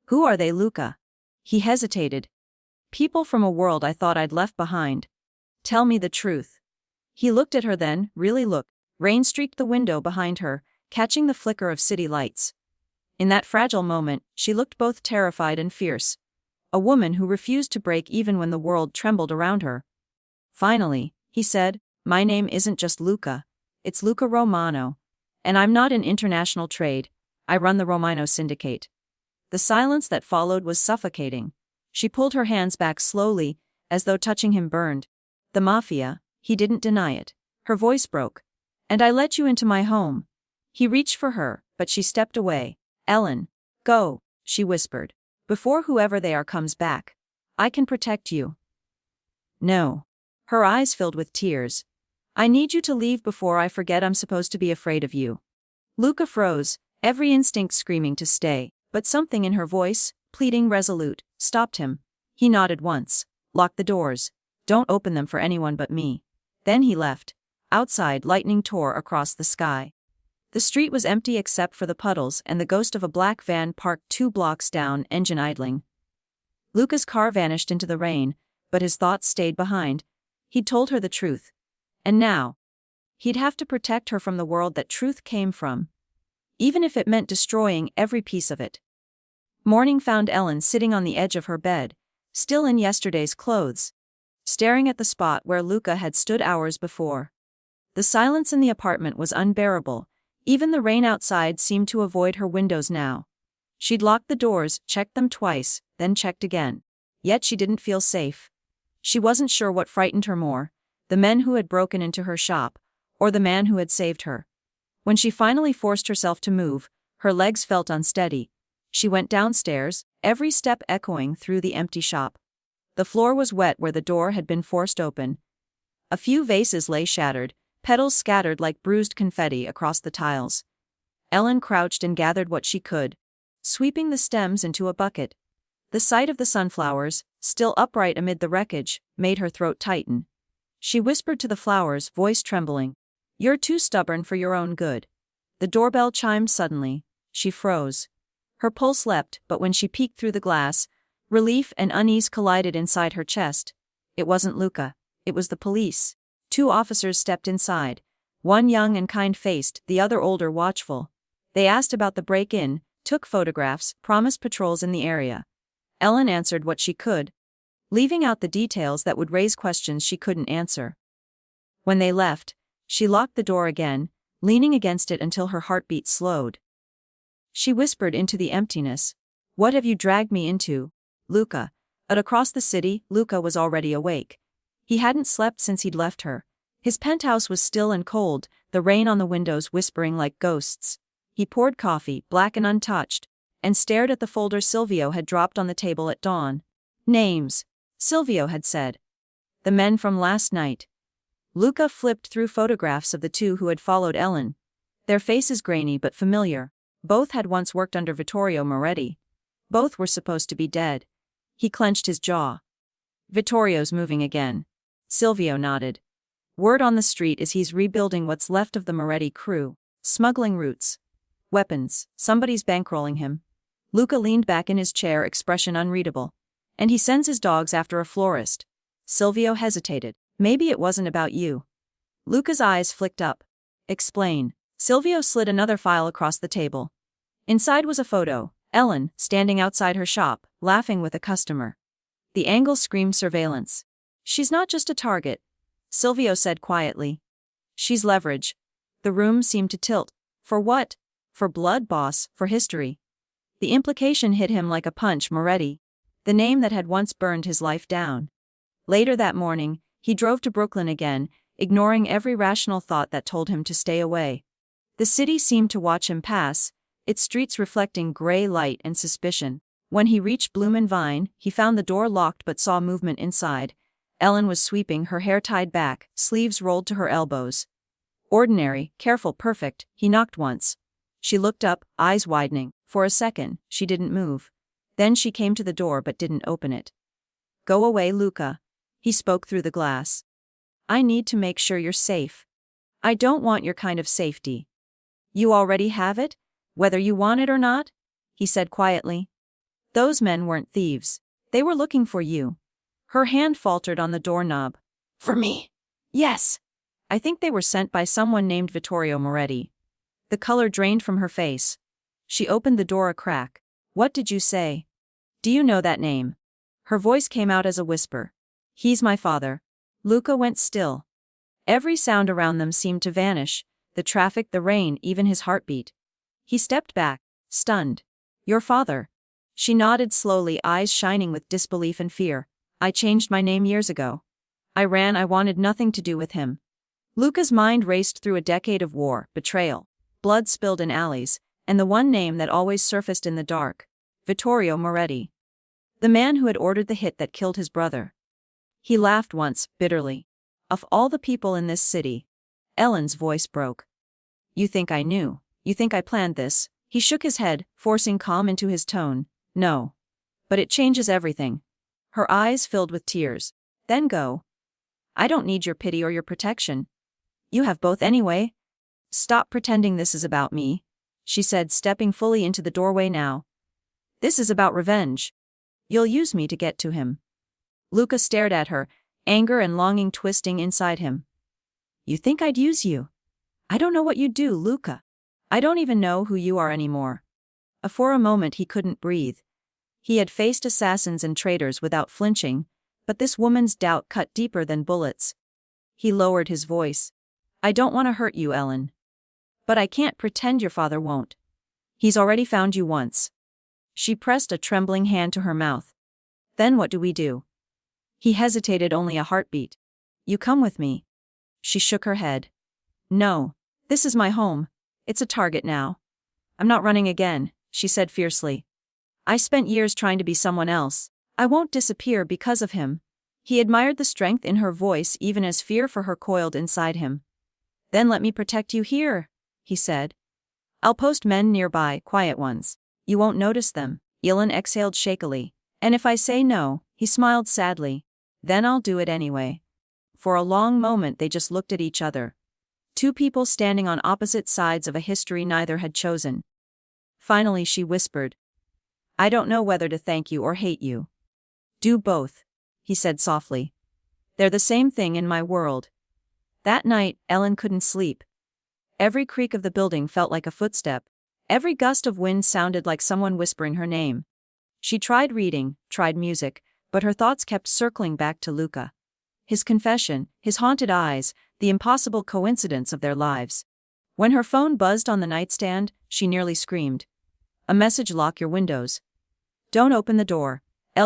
Who are they, Luca? He hesitated. People from a world I thought I'd left behind. Tell me the truth. He looked at her then, really looked. Rain streaked the window behind her, catching the flicker of city lights. In that fragile moment, she looked both terrified and fierce. A woman who refused to break even when the world trembled around her. Finally, he said, "My name isn't just Luca. It's Luca Romano. And I'm not in international trade. I run the Romano syndicate." The silence that followed was suffocating. She pulled her hands back slowly, as though touching him burned. "The Mafia," he didn't deny it. Her voice broke. "And I let you into my home." He reached for her, but she stepped away. "Ellen, go," she whispered. "Before whoever they are comes back. I can protect you." "No." Her eyes filled with tears. "I need you to leave before I forget I'm supposed to be afraid of you." Luca froze, every instinct screaming to stay, but something in her voice, pleading resolute, stopped him. He nodded once. "Lock the doors. Don't open them for anyone but me." Then he left. Outside, lightning tore across the sky. The street was empty except for the puddles and the ghost of a black van parked 2 blocks down, engine idling. Luca's car vanished into the rain, but his thoughts stayed behind. He'd told her the truth. And now, he'd have to protect her from the world that truth came from, even if it meant destroying every piece of it. Morning found Ellen sitting on the edge of her bed, still in yesterday's clothes, staring at the spot where Luca had stood hours before. The silence in the apartment was unbearable. Even the rain outside seemed to avoid her windows now. She'd locked the doors, checked them twice, then checked again. Yet she didn't feel safe. She wasn't sure what frightened her more, the men who had broken into her shop, or the man who had saved her. When she finally forced herself to move, her legs felt unsteady. She went downstairs, every step echoing through the empty shop. The floor was wet where the door had been forced open. A few vases lay shattered, petals scattered like bruised confetti across the tiles. Ellen crouched and gathered what she could, sweeping the stems into a bucket. The sight of the sunflowers, still upright amid the wreckage, made her throat tighten. She whispered to the flowers, voice trembling, "You're too stubborn for your own good." The doorbell chimed suddenly. She froze. Her pulse leapt, but when she peeked through the glass, relief and unease collided inside her chest. It wasn't Luca. It was the police. 2 officers stepped inside, one young and kind-faced, the other older, watchful. They asked about the break-in, took photographs, promised patrols in the area. Ellen answered what she could, leaving out the details that would raise questions she couldn't answer. When they left, she locked the door again, leaning against it until her heartbeat slowed. She whispered into the emptiness, "What have you dragged me into, Luca?" Across the city, Luca was already awake. He hadn't slept since he'd left her. His penthouse was still and cold, the rain on the windows whispering like ghosts. He poured coffee, black and untouched, and stared at the folder Silvio had dropped on the table at dawn. "Names," Silvio had said. "The men from last night." Luca flipped through photographs of the 2 who had followed Ellen. Their faces grainy but familiar. Both had once worked under Vittorio Moretti. Both were supposed to be dead. He clenched his jaw. "Vittorio's moving again." Silvio nodded. "Word on the street is he's rebuilding what's left of the Moretti crew. Smuggling routes. Weapons. Somebody's bankrolling him." Luca leaned back in his chair, expression unreadable. "And he sends his dogs after a florist." Silvio hesitated. "Maybe it wasn't about you." Luca's eyes flicked up. "Explain." Silvio slid another file across the table. Inside was a photo. Ellen, standing outside her shop, laughing with a customer. The angle screamed surveillance. "She's not just a target," Silvio said quietly. "She's leverage." The room seemed to tilt. For what? For blood, boss, for history. The implication hit him like a punch. Moretti. The name that had once burned his life down. Later that morning, he drove to Brooklyn again, ignoring every rational thought that told him to stay away. The city seemed to watch him pass, its streets reflecting gray light and suspicion. When he reached Bloom and Vine, he found the door locked but saw movement inside. Ellen was sweeping, her hair tied back, sleeves rolled to her elbows. Ordinary, careful, perfect. He knocked once. She looked up, eyes widening. For a second, she didn't move. Then she came to the door but didn't open it. "Go away, Luca." He spoke through the glass. "I need to make sure you're safe. I don't want your kind of safety." "You already have it, whether you want it or not," he said quietly. "Those men weren't thieves. They were looking for you." Her hand faltered on the doorknob. For me. Yes. I think they were sent by someone named Vittorio Moretti. The color drained from her face. She opened the door a crack. What did you say? Do you know that name? Her voice came out as a whisper. He's my father. Luca went still. Every sound around them seemed to vanish, the traffic, the rain, even his heartbeat. He stepped back, stunned. Your father? She nodded slowly, eyes shining with disbelief and fear. I changed my name years ago. I ran, I wanted nothing to do with him. Luca's mind raced through a decade of war, betrayal, blood spilled in alleys, and the one name that always surfaced in the dark, Vittorio Moretti. The man who had ordered the hit that killed his brother. He laughed once, bitterly. Of all the people in this city. Ellen's voice broke. You think I knew? You think I planned this? He shook his head, forcing calm into his tone. No. But it changes everything. Her eyes filled with tears. Then go. I don't need your pity or your protection. You have both anyway. Stop pretending this is about me, she said, stepping fully into the doorway now. This is about revenge. You'll use me to get to him. Luca stared at her, anger and longing twisting inside him. You think I'd use you? I don't know what you'd do, Luca. I don't even know who you are anymore. For a moment he couldn't breathe. He had faced assassins and traitors without flinching, but this woman's doubt cut deeper than bullets. He lowered his voice. I don't want to hurt you, Ellen. But I can't pretend your father won't. He's already found you once. She pressed a trembling hand to her mouth. Then what do we do? He hesitated, only a heartbeat. You come with me. She shook her head. No. This is my home. It's a target now. I'm not running again, she said fiercely. I spent years trying to be someone else. I won't disappear because of him. He admired the strength in her voice even as fear for her coiled inside him. Then let me protect you here, he said. I'll post men nearby, quiet ones. You won't notice them. Ellen exhaled shakily. And if I say no, he smiled sadly. Then I'll do it anyway. For a long moment they just looked at each other. Two people standing on opposite sides of a history neither had chosen. Finally she whispered. I don't know whether to thank you or hate you. Do both, he said softly. They're the same thing in my world. That night, Ellen couldn't sleep. Every creak of the building felt like a footstep. Every gust of wind sounded like someone whispering her name. She tried reading, tried music, but her thoughts kept circling back to Luca. His confession, his haunted eyes, the impossible coincidence of their lives. When her phone buzzed on the nightstand, she nearly screamed. A message: lock your windows. Don't open the door.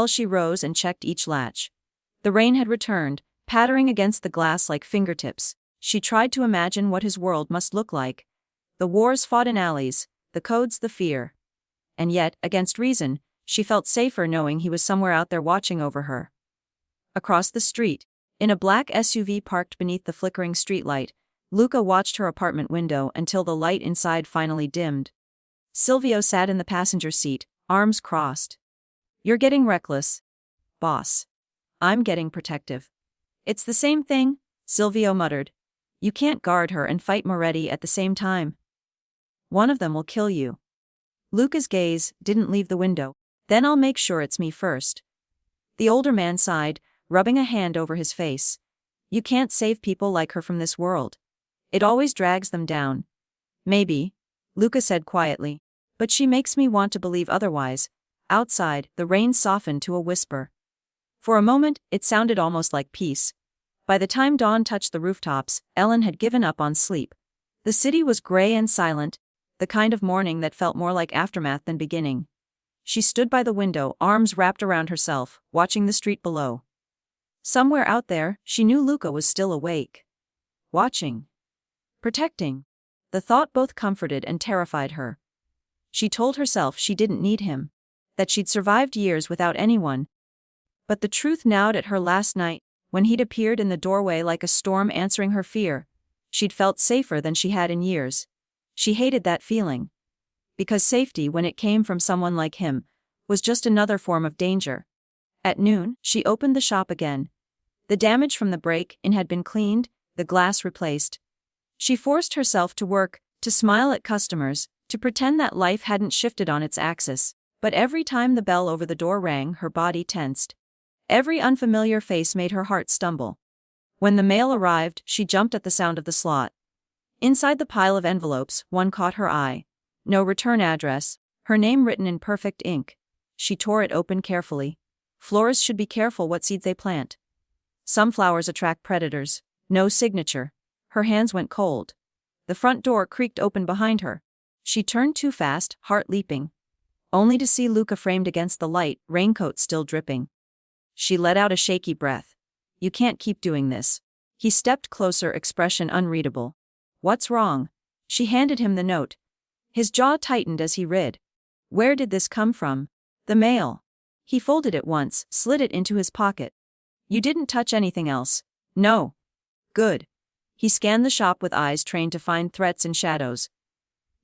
She rose and checked each latch. The rain had returned, pattering against the glass like fingertips. She tried to imagine what his world must look like. The wars fought in alleys, the codes, the fear. And yet, against reason, she felt safer knowing he was somewhere out there watching over her. Across the street, in a black SUV parked beneath the flickering streetlight, Luca watched her apartment window until the light inside finally dimmed. Silvio sat in the passenger seat, arms crossed. You're getting reckless, boss. I'm getting protective. It's the same thing, Silvio muttered. You can't guard her and fight Moretti at the same time. One of them will kill you. Luca's gaze didn't leave the window. Then I'll make sure it's me first. The older man sighed, rubbing a hand over his face. You can't save people like her from this world. It always drags them down. Maybe, Luca said quietly, but she makes me want to believe otherwise. Outside, the rain softened to a whisper. For a moment, it sounded almost like peace. By the time dawn touched the rooftops, Ellen had given up on sleep. The city was gray and silent, the kind of morning that felt more like aftermath than beginning. She stood by the window, arms wrapped around herself, watching the street below. Somewhere out there, she knew Luca was still awake. Watching. Protecting. The thought both comforted and terrified her. She told herself she didn't need him, that she'd survived years without anyone. But the truth gnawed at her last night, when he'd appeared in the doorway like a storm answering her fear. She'd felt safer than she had in years. She hated that feeling. Because safety, when it came from someone like him, was just another form of danger. At noon, she opened the shop again. The damage from the break-in had been cleaned, the glass replaced. She forced herself to work, to smile at customers, to pretend that life hadn't shifted on its axis. But every time the bell over the door rang, her body tensed. Every unfamiliar face made her heart stumble. When the mail arrived, she jumped at the sound of the slot. Inside the pile of envelopes, one caught her eye. No return address, her name written in perfect ink. She tore it open carefully. Florists should be careful what seeds they plant. Some flowers attract predators. No signature. Her hands went cold. The front door creaked open behind her. She turned too fast, heart leaping. Only to see Luca framed against the light, raincoat still dripping. She let out a shaky breath. You can't keep doing this. He stepped closer, expression unreadable. What's wrong? She handed him the note. His jaw tightened as he read. Where did this come from? The mail. He folded it once, slid it into his pocket. You didn't touch anything else? No. Good. He scanned the shop with eyes trained to find threats in shadows.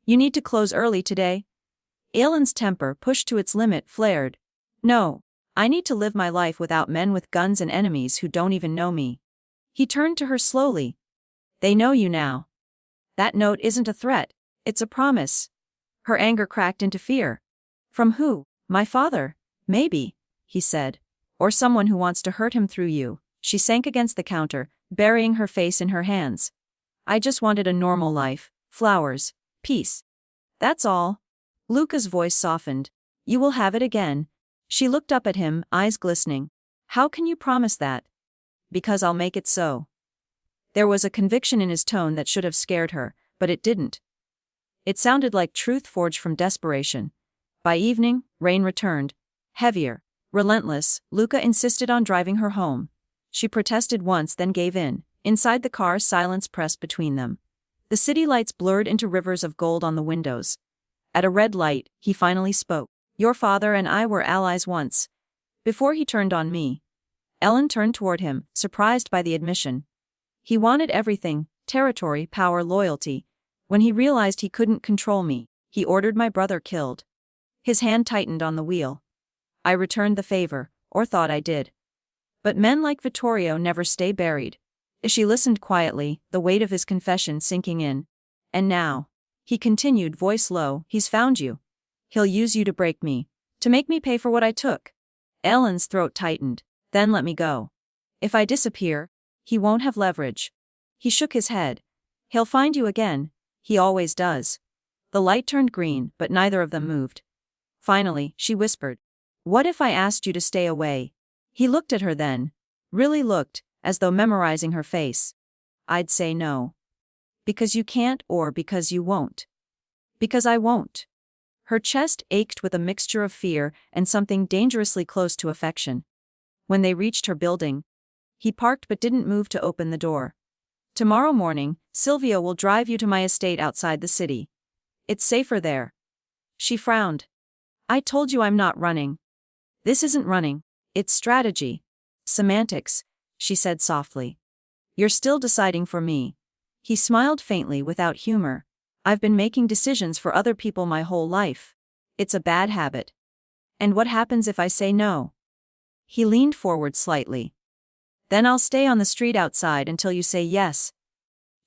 You need to close early today? Alan's temper, pushed to its limit, flared. No. I need to live my life without men with guns and enemies who don't even know me. He turned to her slowly. They know you now. That note isn't a threat. It's a promise. Her anger cracked into fear. From who? My father? Maybe, he said. Or someone who wants to hurt him through you. She sank against the counter, burying her face in her hands. I just wanted a normal life. Flowers. Peace. That's all. Luca's voice softened. You will have it again. She looked up at him, eyes glistening. How can you promise that? Because I'll make it so. There was a conviction in his tone that should have scared her, but it didn't. It sounded like truth forged from desperation. By evening, rain returned. Heavier. Relentless, Luca insisted on driving her home. She protested once, then gave in. Inside the car, silence pressed between them. The city lights blurred into rivers of gold on the windows. At a red light, he finally spoke. Your father and I were allies once. Before he turned on me. Ellen turned toward him, surprised by the admission. He wanted everything, territory, power, loyalty. When he realized he couldn't control me, he ordered my brother killed. His hand tightened on the wheel. I returned the favor, or thought I did. But men like Vittorio never stay buried. She listened quietly, the weight of his confession sinking in. And now, he continued, voice low, he's found you. He'll use you to break me, to make me pay for what I took. Ellen's throat tightened. Then let me go. If I disappear, he won't have leverage. He shook his head. He'll find you again. He always does. The light turned green, but neither of them moved. Finally, she whispered. What if I asked you to stay away? He looked at her then. Really looked, as though memorizing her face. I'd say no. Because you can't, or because you won't. Because I won't. Her chest ached with a mixture of fear and something dangerously close to affection. When they reached her building, he parked but didn't move to open the door. Tomorrow morning, Silvio will drive you to my estate outside the city. It's safer there. She frowned. I told you I'm not running. This isn't running. It's strategy. Semantics, she said softly. You're still deciding for me. He smiled faintly without humor. I've been making decisions for other people my whole life. It's a bad habit. And what happens if I say no? He leaned forward slightly. Then I'll stay on the street outside until you say yes.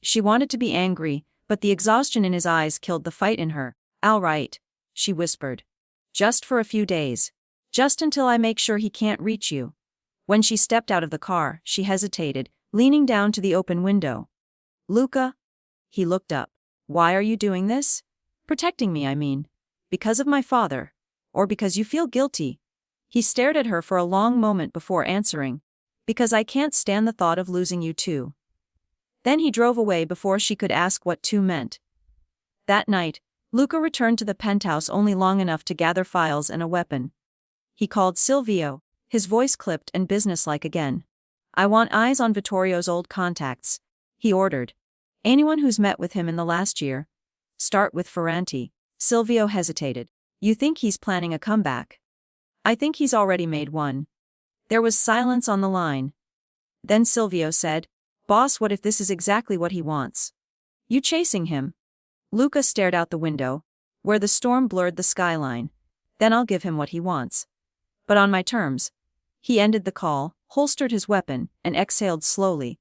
She wanted to be angry, but the exhaustion in his eyes killed the fight in her. All right, she whispered. Just for a few days. Just until I make sure he can't reach you. When she stepped out of the car, she hesitated, leaning down to the open window. Luca? He looked up. Why are you doing this? Protecting me, I mean. Because of my father. Or because you feel guilty. He stared at her for a long moment before answering. Because I can't stand the thought of losing you too. Then he drove away before she could ask what too meant. That night, Luca returned to the penthouse only long enough to gather files and a weapon. He called Silvio, his voice clipped and businesslike again. I want eyes on Vittorio's old contacts, he ordered. Anyone who's met with him in the last year. Start with Ferranti. Silvio hesitated. You think he's planning a comeback? I think he's already made one. There was silence on the line. Then Silvio said, Boss, what if this is exactly what he wants? You chasing him? Luca stared out the window, where the storm blurred the skyline. Then I'll give him what he wants. But on my terms. He ended the call, holstered his weapon, and exhaled slowly.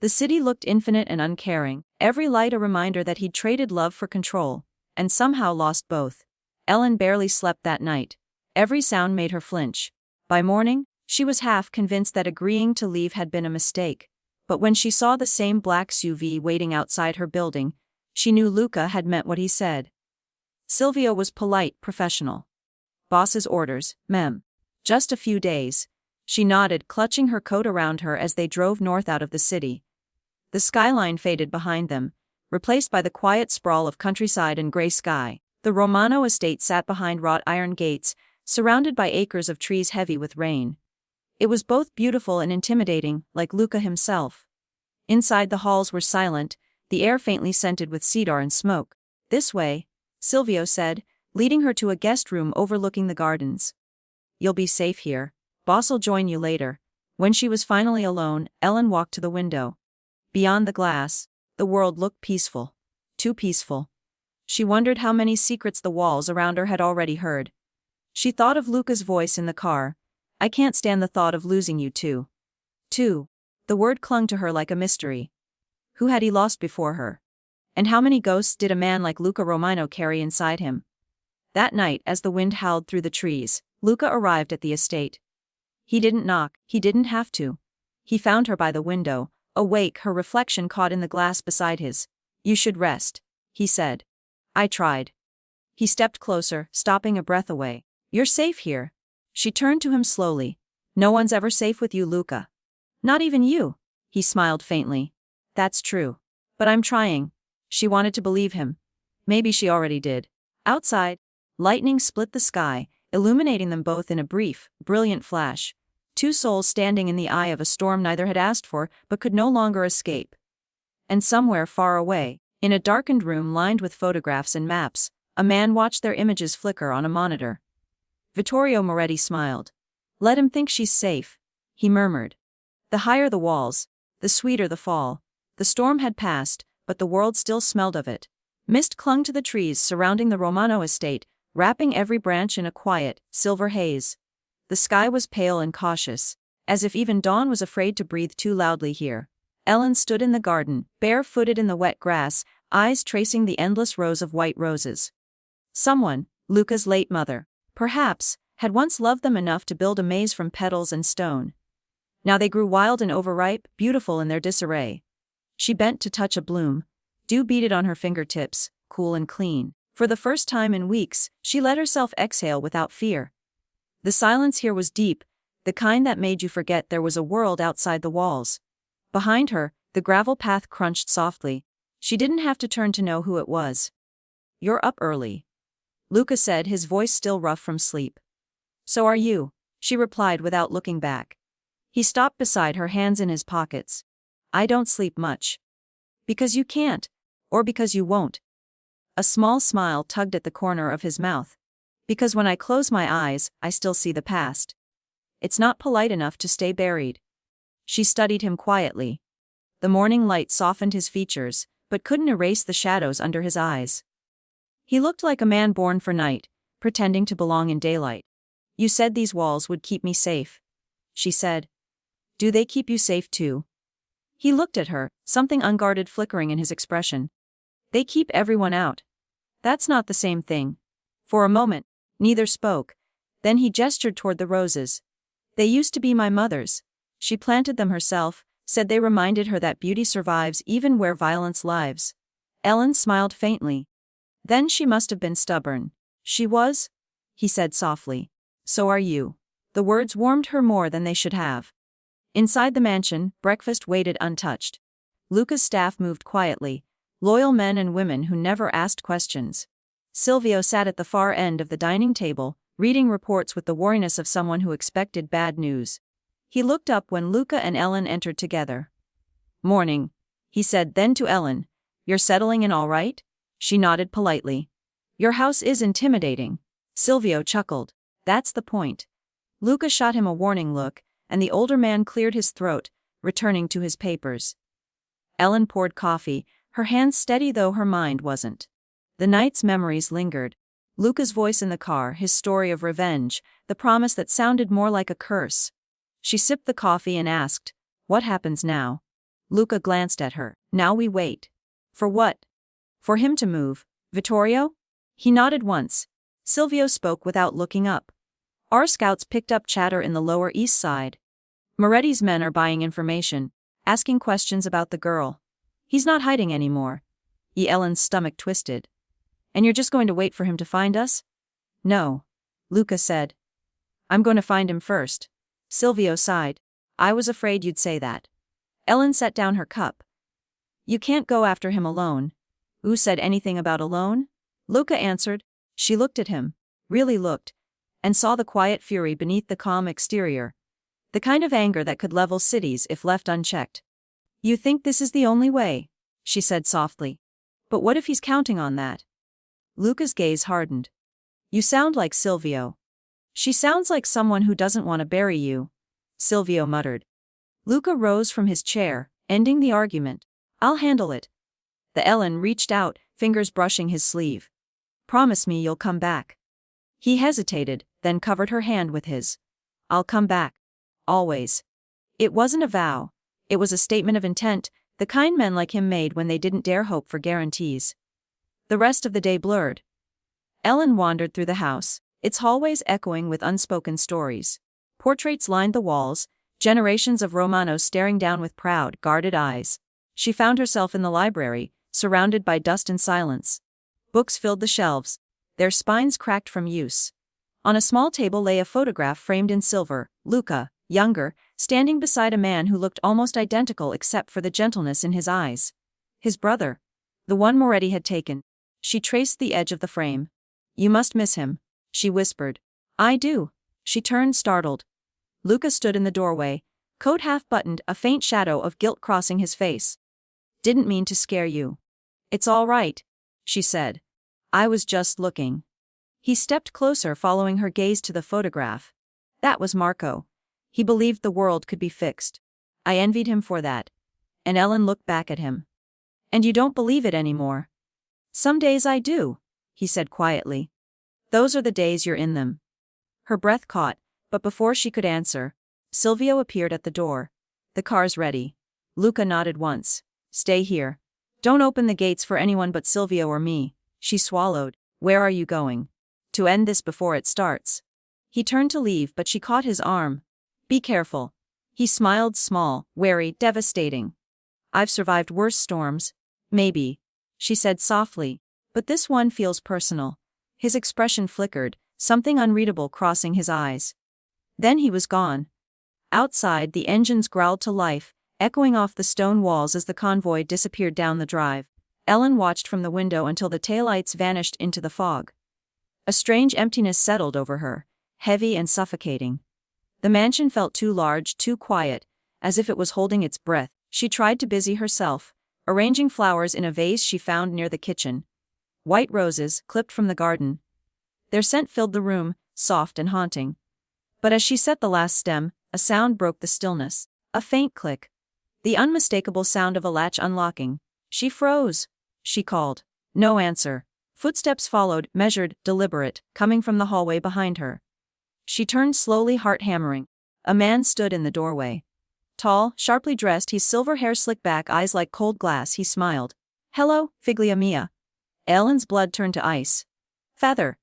The city looked infinite and uncaring, every light a reminder that he'd traded love for control, and somehow lost both. Ellen barely slept that night. Every sound made her flinch. By morning, she was half convinced that agreeing to leave had been a mistake. But when she saw the same black SUV waiting outside her building, she knew Luca had meant what he said. Silvio was polite, professional. Boss's orders, mem. Just a few days. She nodded, clutching her coat around her as they drove north out of the city. The skyline faded behind them, replaced by the quiet sprawl of countryside and gray sky. The Romano estate sat behind wrought iron gates, surrounded by acres of trees heavy with rain. It was both beautiful and intimidating, like Luca himself. Inside the halls were silent, the air faintly scented with cedar and smoke. "This way," Silvio said, leading her to a guest room overlooking the gardens. "You'll be safe here. Boss'll join you later." When she was finally alone, Ellen walked to the window. Beyond the glass, the world looked peaceful. Too peaceful. She wondered how many secrets the walls around her had already heard. She thought of Luca's voice in the car. "I can't stand the thought of losing you too." Too. The word clung to her like a mystery. Who had he lost before her? And how many ghosts did a man like Luca Romano carry inside him? That night, as the wind howled through the trees, Luca arrived at the estate. He didn't knock, he didn't have to. He found her by the window, awake, her reflection caught in the glass beside his. "You should rest," he said. "I tried." He stepped closer, stopping a breath away. "You're safe here." She turned to him slowly. "No one's ever safe with you, Luca. Not even you." He smiled faintly. "That's true. But I'm trying." She wanted to believe him. Maybe she already did. Outside, lightning split the sky, illuminating them both in a brief, brilliant flash. Two souls standing in the eye of a storm neither had asked for but could no longer escape. And somewhere far away, in a darkened room lined with photographs and maps, a man watched their images flicker on a monitor. Vittorio Moretti smiled. "Let him think she's safe," he murmured. The higher the walls, the sweeter the fall. The storm had passed, but the world still smelled of it. Mist clung to the trees surrounding the Romano estate, wrapping every branch in a quiet, silver haze. The sky was pale and cautious, as if even dawn was afraid to breathe too loudly here. Ellen stood in the garden, barefooted in the wet grass, eyes tracing the endless rows of white roses. Someone, Luca's late mother, perhaps, had once loved them enough to build a maze from petals and stone. Now they grew wild and overripe, beautiful in their disarray. She bent to touch a bloom. Dew beaded on her fingertips, cool and clean. For the first time in weeks, she let herself exhale without fear. The silence here was deep, the kind that made you forget there was a world outside the walls. Behind her, the gravel path crunched softly. She didn't have to turn to know who it was. "You're up early," Luca said, his voice still rough from sleep. "So are you," she replied without looking back. He stopped beside her, hands in his pockets. "I don't sleep much." "Because you can't. Or because you won't." A small smile tugged at the corner of his mouth. "Because when I close my eyes, I still see the past. It's not polite enough to stay buried." She studied him quietly. The morning light softened his features, but couldn't erase the shadows under his eyes. He looked like a man born for night, pretending to belong in daylight. "You said these walls would keep me safe," she said. "Do they keep you safe too?" He looked at her, something unguarded flickering in his expression. "They keep everyone out." "That's not the same thing." For a moment, neither spoke. Then he gestured toward the roses. "They used to be my mother's. She planted them herself, said they reminded her that beauty survives even where violence lives." Ellen smiled faintly. "Then she must have been stubborn." "She was?" he said softly. "So are you." The words warmed her more than they should have. Inside the mansion, breakfast waited untouched. Luca's staff moved quietly, loyal men and women who never asked questions. Silvio sat at the far end of the dining table, reading reports with the wariness of someone who expected bad news. He looked up when Luca and Ellen entered together. "Morning," he said, then to Ellen, "You're settling in all right?" She nodded politely. "Your house is intimidating." Silvio chuckled. "That's the point." Luca shot him a warning look, and the older man cleared his throat, returning to his papers. Ellen poured coffee, her hands steady though her mind wasn't. The night's memories lingered. Luca's voice in the car, his story of revenge, the promise that sounded more like a curse. She sipped the coffee and asked, "What happens now?" Luca glanced at her. "Now we wait." "For what?" "For him to move." "Vittorio?" He nodded once. Silvio spoke without looking up. "Our scouts picked up chatter in the Lower East Side. Moretti's men are buying information. asking questions about the girl. He's not hiding anymore. Ellen's stomach twisted. And you're just going to wait for him to find us? No. Luca said. I'm going to find him first. Silvio sighed. I was afraid you'd say that. Ellen set down her cup. You can't go after him alone. Who said anything about alone? Luca answered. She looked at him, really looked, and saw the quiet fury beneath the calm exterior. The kind of anger that could level cities if left unchecked. You think this is the only way? She said softly. But what if he's counting on that? Luca's gaze hardened. You sound like Silvio. She sounds like someone who doesn't want to bury you, Silvio muttered. Luca rose from his chair, ending the argument. I'll handle it. The Ellen reached out, fingers brushing his sleeve. Promise me you'll come back. He hesitated, then covered her hand with his. I'll come back. Always. It wasn't a vow. It was a statement of intent, the kind men like him made when they didn't dare hope for guarantees. The rest of the day blurred. Ellen wandered through the house, its hallways echoing with unspoken stories. Portraits lined the walls, generations of Romanos staring down with proud, guarded eyes. She found herself in the library, surrounded by dust and silence. Books filled the shelves, their spines cracked from use. On a small table lay a photograph framed in silver, Luca, younger, standing beside a man who looked almost identical except for the gentleness in his eyes. His brother. The one Moretti had taken. She traced the edge of the frame. You must miss him, she whispered. I do. She turned startled. Luca stood in the doorway, coat half buttoned, a faint shadow of guilt crossing his face. Didn't mean to scare you. It's all right, she said. I was just looking. He stepped closer, following her gaze to the photograph. That was Marco. He believed the world could be fixed. I envied him for that. And Ellen looked back at him. And you don't believe it anymore? Some days I do, he said quietly. Those are the days you're in them. Her breath caught, but before she could answer, Silvio appeared at the door. The car's ready. Luca nodded once. Stay here. Don't open the gates for anyone but Silvio or me. She swallowed. Where are you going? To end this before it starts. He turned to leave, but she caught his arm. Be careful. He smiled, small, wary, devastating. I've survived worse storms. Maybe, she said softly, but this one feels personal. His expression flickered, something unreadable crossing his eyes. Then he was gone. Outside, the engines growled to life, echoing off the stone walls as the convoy disappeared down the drive. Ellen watched from the window until the taillights vanished into the fog. A strange emptiness settled over her, heavy and suffocating. The mansion felt too large, too quiet, as if it was holding its breath. She tried to busy herself, arranging flowers in a vase she found near the kitchen. White roses, clipped from the garden. Their scent filled the room, soft and haunting. But as she set the last stem, a sound broke the stillness. A faint click. The unmistakable sound of a latch unlocking. She froze. She called. No answer. Footsteps followed, measured, deliberate, coming from the hallway behind her. She turned slowly, heart hammering. A man stood in the doorway. Tall, sharply dressed, his silver hair slicked back, eyes like cold glass. He smiled. Hello, figlia mia. Ellen's blood turned to ice. Feather.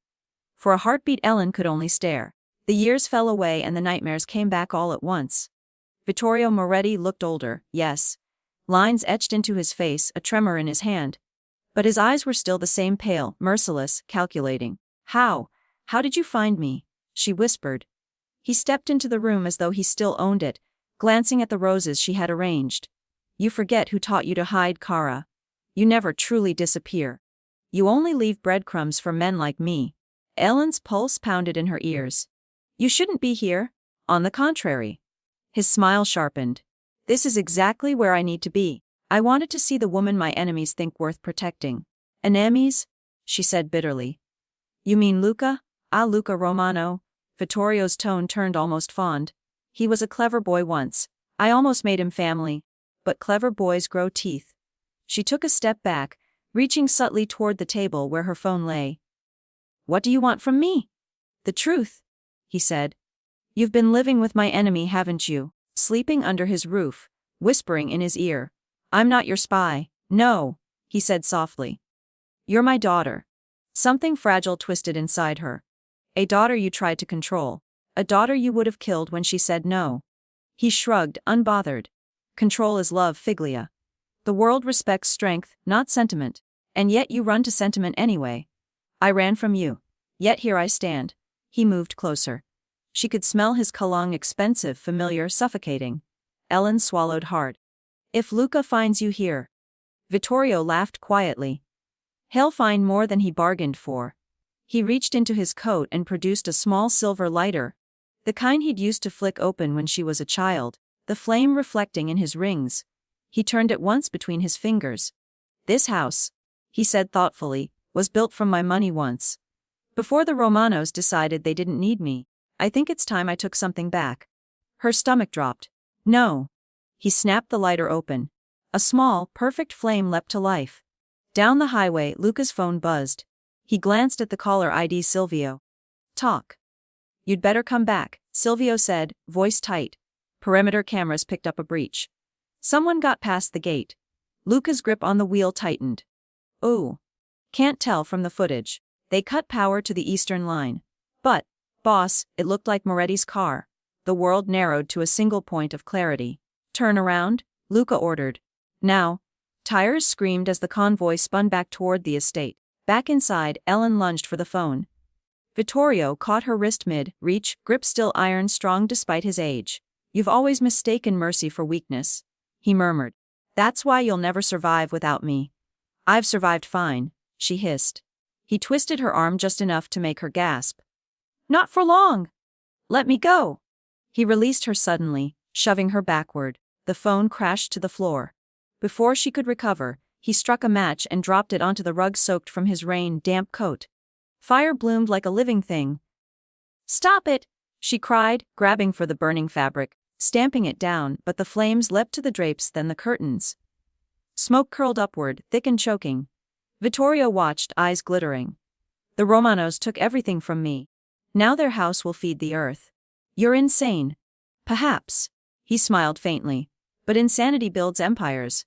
For a heartbeat, Ellen could only stare. The years fell away and the nightmares came back all at once. Vittorio Moretti looked older, yes. Lines etched into his face, a tremor in his hand. But his eyes were still the same, pale, merciless, calculating. How did you find me? She whispered. He stepped into the room as though he still owned it, glancing at the roses she had arranged. You forget who taught you to hide, Cara. You never truly disappear. You only leave breadcrumbs for men like me. Ellen's pulse pounded in her ears. You shouldn't be here. On the contrary. His smile sharpened. This is exactly where I need to be. I wanted to see the woman my enemies think worth protecting. Enemies? She said bitterly. You mean Luca? Ah, Luca Romano. Vittorio's tone turned almost fond. He was a clever boy once. I almost made him family. But clever boys grow teeth. She took a step back, reaching subtly toward the table where her phone lay. What do you want from me? The truth, he said. You've been living with my enemy, haven't you? Sleeping under his roof, whispering in his ear. I'm not your spy. No, he said softly. You're my daughter. Something fragile twisted inside her. A daughter you tried to control. A daughter you would have killed when she said no. He shrugged, unbothered. Control is love, Figlia. The world respects strength, not sentiment. And yet you run to sentiment anyway. I ran from you. Yet here I stand. He moved closer. She could smell his cologne, expensive, familiar, suffocating. Ellen swallowed hard. If Luca finds you here. Vittorio laughed quietly. He'll find more than he bargained for. He reached into his coat and produced a small silver lighter. The kind he'd used to flick open when she was a child, the flame reflecting in his rings. He turned it once between his fingers. This house, he said thoughtfully, was built from my money once. Before the Romanos decided they didn't need me. I think it's time I took something back. Her stomach dropped. No. He snapped the lighter open. A small, perfect flame leapt to life. Down the highway, Luca's phone buzzed. He glanced at the caller ID. Silvio. Talk. You'd better come back, Silvio said, voice tight. Perimeter cameras picked up a breach. Someone got past the gate. Luca's grip on the wheel tightened. Ooh. Can't tell from the footage. They cut power to the eastern line. But, boss, it looked like Moretti's car. The world narrowed to a single point of clarity. Turn around, Luca ordered. Now. Tires screamed as the convoy spun back toward the estate. Back inside, Ellen lunged for the phone. Vittorio caught her wrist mid-reach, grip still iron-strong despite his age. You've always mistaken mercy for weakness, he murmured. That's why you'll never survive without me. I've survived fine, she hissed. He twisted her arm just enough to make her gasp. Not for long. Let me go. He released her suddenly, shoving her backward. The phone crashed to the floor. Before she could recover, he struck a match and dropped it onto the rug soaked from his rain-damp coat. Fire bloomed like a living thing. Stop it, she cried, grabbing for the burning fabric, stamping it down, but the flames leapt to the drapes, then the curtains. Smoke curled upward, thick and choking. Vittorio watched, eyes glittering. The Romanos took everything from me. Now their house will feed the earth. You're insane. Perhaps. He smiled faintly. But insanity builds empires.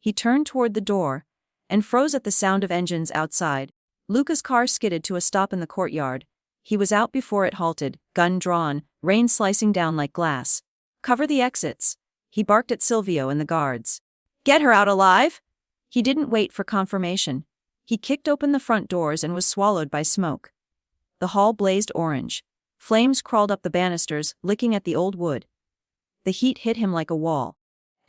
He turned toward the door and froze at the sound of engines outside. Luca's car skidded to a stop in the courtyard. He was out before it halted, gun drawn, rain slicing down like glass. Cover the exits. He barked at Silvio and the guards. Get her out alive! He didn't wait for confirmation. He kicked open the front doors and was swallowed by smoke. The hall blazed orange. Flames crawled up the banisters, licking at the old wood. The heat hit him like a wall.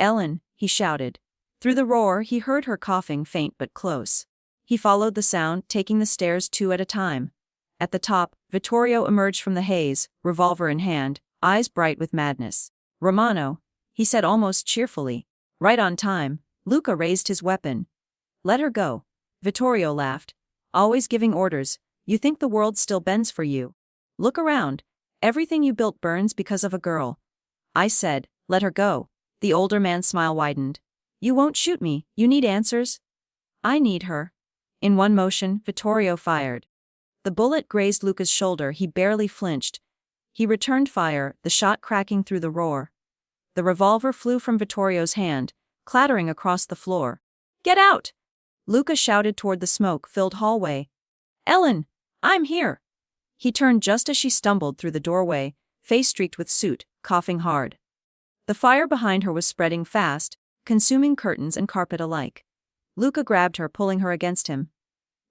Ellen, he shouted. Through the roar, he heard her coughing, faint but close. He followed the sound, taking the stairs 2 at a time. At the top, Vittorio emerged from the haze, revolver in hand, eyes bright with madness. Romano, he said almost cheerfully. Right on time. Luca raised his weapon. Let her go. Vittorio laughed. Always giving orders. You think the world still bends for you. Look around. Everything you built burns because of a girl. I said, let her go. The older man's smile widened. You won't shoot me, you need answers. I need her. In one motion, Vittorio fired. The bullet grazed Luca's shoulder, he barely flinched. He returned fire, the shot cracking through the roar. The revolver flew from Vittorio's hand, clattering across the floor. Get out! Luca shouted toward the smoke-filled hallway. Ellen, I'm here. He turned just as she stumbled through the doorway, face streaked with soot, coughing hard. The fire behind her was spreading fast, consuming curtains and carpet alike. Luca grabbed her, pulling her against him.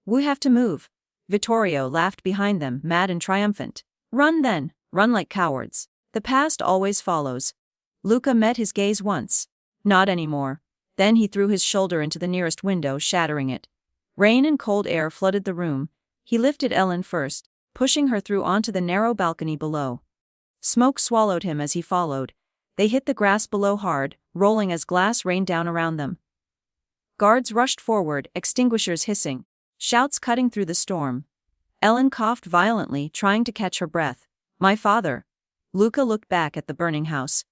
We have to move. Vittorio laughed behind them, mad and triumphant. Run then, run like cowards. The past always follows. Luca met his gaze once. Not anymore. Then he threw his shoulder into the nearest window, shattering it. Rain and cold air flooded the room. He lifted Ellen first, pushing her through onto the narrow balcony below. Smoke swallowed him as he followed. They hit the grass below hard, rolling as glass rained down around them. Guards rushed forward, extinguishers hissing, shouts cutting through the storm. Ellen coughed violently, trying to catch her breath. My father. Luca looked back at the burning house.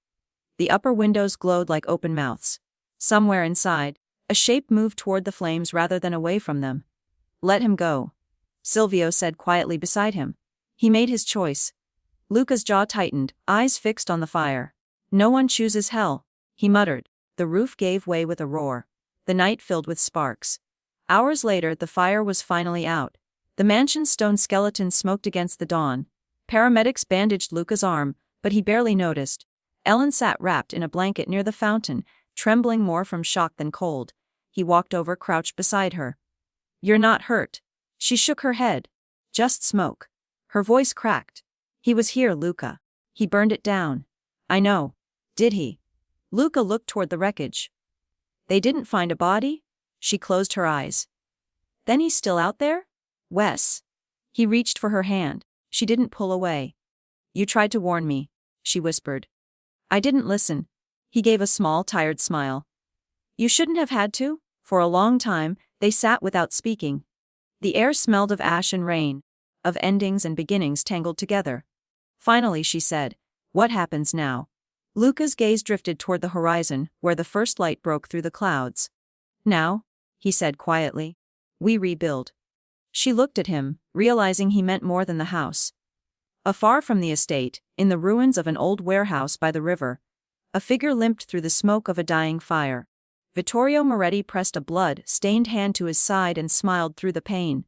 The upper windows glowed like open mouths. Somewhere inside, a shape moved toward the flames rather than away from them. Let him go. Silvio said quietly beside him. He made his choice. Luca's jaw tightened, eyes fixed on the fire. No one chooses hell, he muttered. The roof gave way with a roar. The night filled with sparks. Hours later, the fire was finally out. The mansion's stone skeleton smoked against the dawn. Paramedics bandaged Luca's arm, but he barely noticed. Ellen sat wrapped in a blanket near the fountain, Trembling more from shock than cold, he walked over, crouched beside her. "You're not hurt." She shook her head. "Just smoke." Her voice cracked. "He was here, Luca. He burned it down." "I know." "Did he?" Luca looked toward the wreckage. "They didn't find a body?" She closed her eyes. "Then he's still out there?" "Wes." He reached for her hand. She didn't pull away. "You tried to warn me," she whispered. "I didn't listen." He gave a small, tired smile. "You shouldn't have had to." For a long time, they sat without speaking. The air smelled of ash and rain, of endings and beginnings tangled together. Finally she said, "What happens now?" Luca's gaze drifted toward the horizon, where the first light broke through the clouds. "Now," he said quietly, "we rebuild." She looked at him, realizing he meant more than the house. Afar from the estate, in the ruins of an old warehouse by the river, a figure limped through the smoke of a dying fire. Vittorio Moretti pressed a blood-stained hand to his side and smiled through the pain.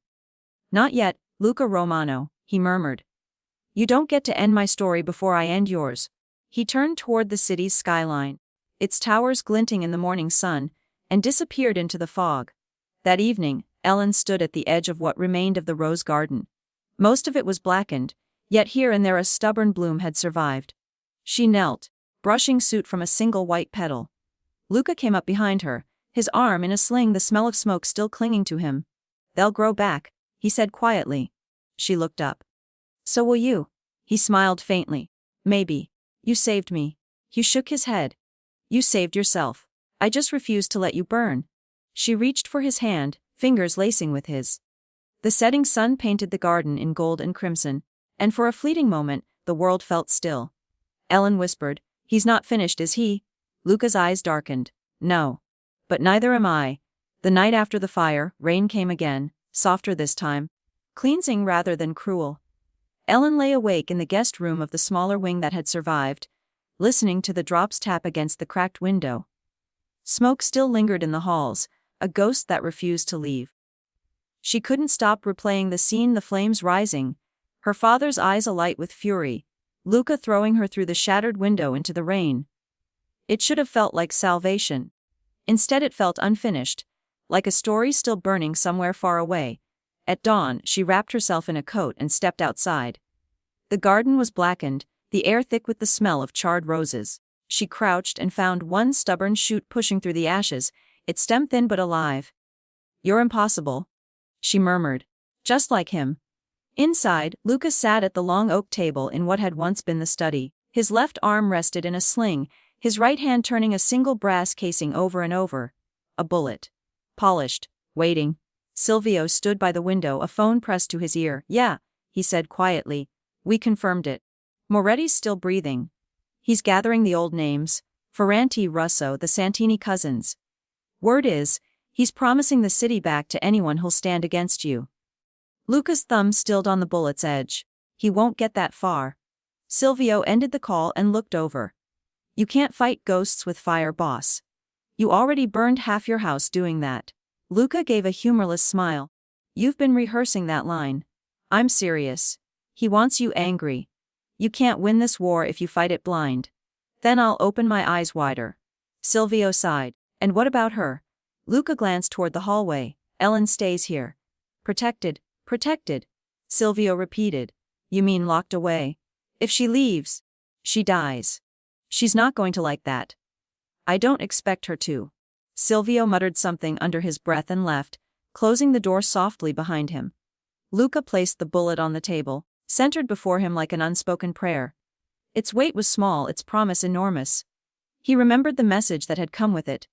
"Not yet, Luca Romano," he murmured. "You don't get to end my story before I end yours." He turned toward the city's skyline, its towers glinting in the morning sun, and disappeared into the fog. That evening, Ellen stood at the edge of what remained of the rose garden. Most of it was blackened, yet here and there a stubborn bloom had survived. She knelt, brushing soot from a single white petal. Luca came up behind her, his arm in a sling, the smell of smoke still clinging to him. "They'll grow back," he said quietly. She looked up. "So will you." He smiled faintly. "Maybe. You saved me." He shook his head. "You saved yourself. I just refused to let you burn." She reached for his hand, fingers lacing with his. The setting sun painted the garden in gold and crimson, and for a fleeting moment, the world felt still. Ellen whispered, "He's not finished, is he?" Luca's eyes darkened. "No. But neither am I." The night after the fire, rain came again, softer this time, cleansing rather than cruel. Ellen lay awake in the guest room of the smaller wing that had survived, listening to the drops tap against the cracked window. Smoke still lingered in the halls, a ghost that refused to leave. She couldn't stop replaying the scene, the flames rising, her father's eyes alight with fury, Luca throwing her through the shattered window into the rain. It should have felt like salvation. Instead it felt unfinished, like a story still burning somewhere far away. At dawn, she wrapped herself in a coat and stepped outside. The garden was blackened, the air thick with the smell of charred roses. She crouched and found one stubborn shoot pushing through the ashes, its stem thin but alive. "You're impossible," she murmured. "Just like him." Inside, Lucas sat at the long oak table in what had once been the study. His left arm rested in a sling, his right hand turning a single brass casing over and over. A bullet. Polished. Waiting. Silvio stood by the window, a phone pressed to his ear. "Yeah," he said quietly. "We confirmed it. Moretti's still breathing. He's gathering the old names. Ferranti, Russo, the Santini cousins. Word is, he's promising the city back to anyone who'll stand against you." Luca's thumb stilled on the bullet's edge. "He won't get that far." Silvio ended the call and looked over. "You can't fight ghosts with fire, boss. You already burned half your house doing that." Luca gave a humorless smile. "You've been rehearsing that line." "I'm serious. He wants you angry. You can't win this war if you fight it blind." "Then I'll open my eyes wider." Silvio sighed. "And what about her?" Luca glanced toward the hallway. "Ellen stays here." "Protected, protected," Silvio repeated. "You mean locked away? If she leaves, she dies. She's not going to like that." "I don't expect her to." Silvio muttered something under his breath and left, closing the door softly behind him. Luca placed the bullet on the table, centered before him like an unspoken prayer. Its weight was small, its promise enormous. He remembered the message that had come with it.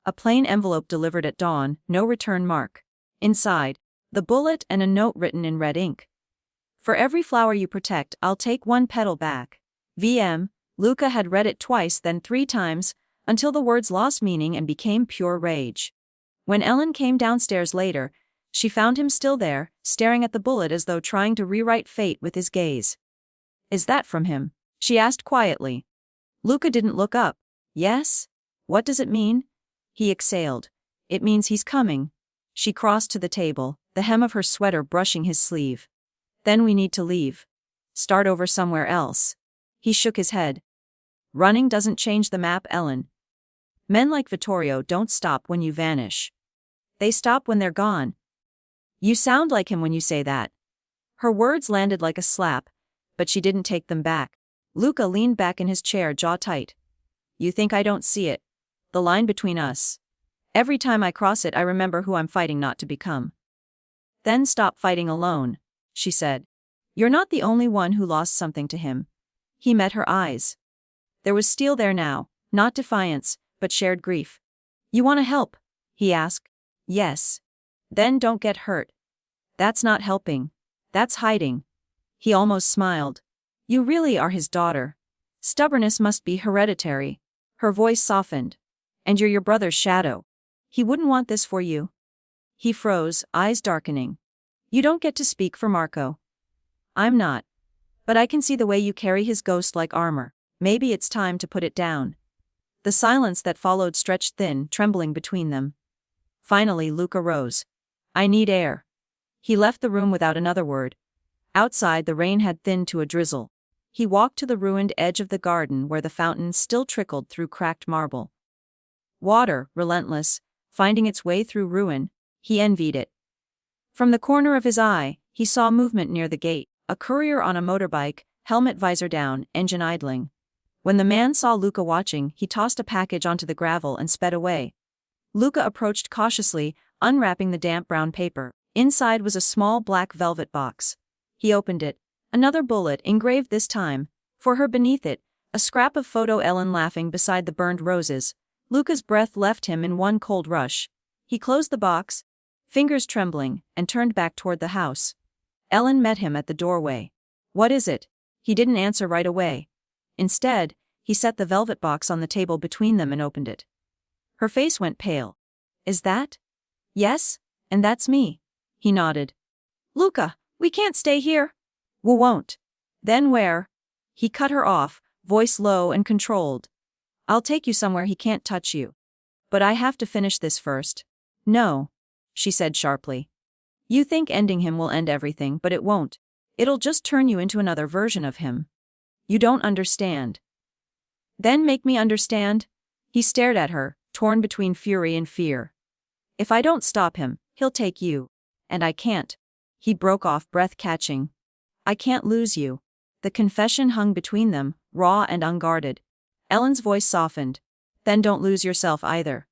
A plain envelope delivered at dawn, no return mark. Inside, the bullet and a note written in red ink. "For every flower you protect, I'll take one petal back. VM." Luca had read it twice, then 3 times, until the words lost meaning and became pure rage. When Ellen came downstairs later, she found him still there, staring at the bullet as though trying to rewrite fate with his gaze. "Is that from him?" she asked quietly. Luca didn't look up. "Yes? What does it mean?" He exhaled. "It means he's coming." She crossed to the table, the hem of her sweater brushing his sleeve. "Then we need to leave. Start over somewhere else." He shook his head. "Running doesn't change the map, Ellen." Men like Vittorio don't stop when you vanish. They stop when they're gone. You sound like him when you say that. Her words landed like a slap, but she didn't take them back. Luca leaned back in his chair, jaw tight. You think I don't see it? The line between us. Every time I cross it, I remember who I'm fighting not to become. Then stop fighting alone, she said. You're not the only one who lost something to him. He met her eyes. There was steel there now, not defiance, but shared grief. You want to help? He asked. Yes. Then don't get hurt. That's not helping. That's hiding. He almost smiled. You really are his daughter. Stubbornness must be hereditary. Her voice softened. And you're your brother's shadow. He wouldn't want this for you. He froze, eyes darkening. You don't get to speak for Marco. I'm not. But I can see the way you carry his ghost like armor. Maybe it's time to put it down. The silence that followed stretched thin, trembling between them. Finally, Luca rose. I need air. He left the room without another word. Outside, the rain had thinned to a drizzle. He walked to the ruined edge of the garden where the fountain still trickled through cracked marble. Water, relentless, finding its way through ruin, he envied it. From the corner of his eye, he saw movement near the gate, a courier on a motorbike, helmet visor down, engine idling. When the man saw Luca watching, he tossed a package onto the gravel and sped away. Luca approached cautiously, unwrapping the damp brown paper. Inside was a small black velvet box. He opened it. Another bullet, engraved this time. For her beneath it, a scrap of photo Ellen laughing beside the burned roses. Luca's breath left him in one cold rush. He closed the box, fingers trembling, and turned back toward the house. Ellen met him at the doorway. What is it? He didn't answer right away. Instead, he set the velvet box on the table between them and opened it. Her face went pale. Is that? Yes, and that's me. He nodded. Luca, we can't stay here. We won't. Then where? He cut her off, voice low and controlled. I'll take you somewhere he can't touch you. But I have to finish this first. No, she said sharply. You think ending him will end everything, but it won't. It'll just turn you into another version of him. You don't understand. Then make me understand? He stared at her, torn between fury and fear. If I don't stop him, he'll take you. And I can't. He broke off, breath catching. I can't lose you. The confession hung between them, raw and unguarded. Ellen's voice softened. Then don't lose yourself either.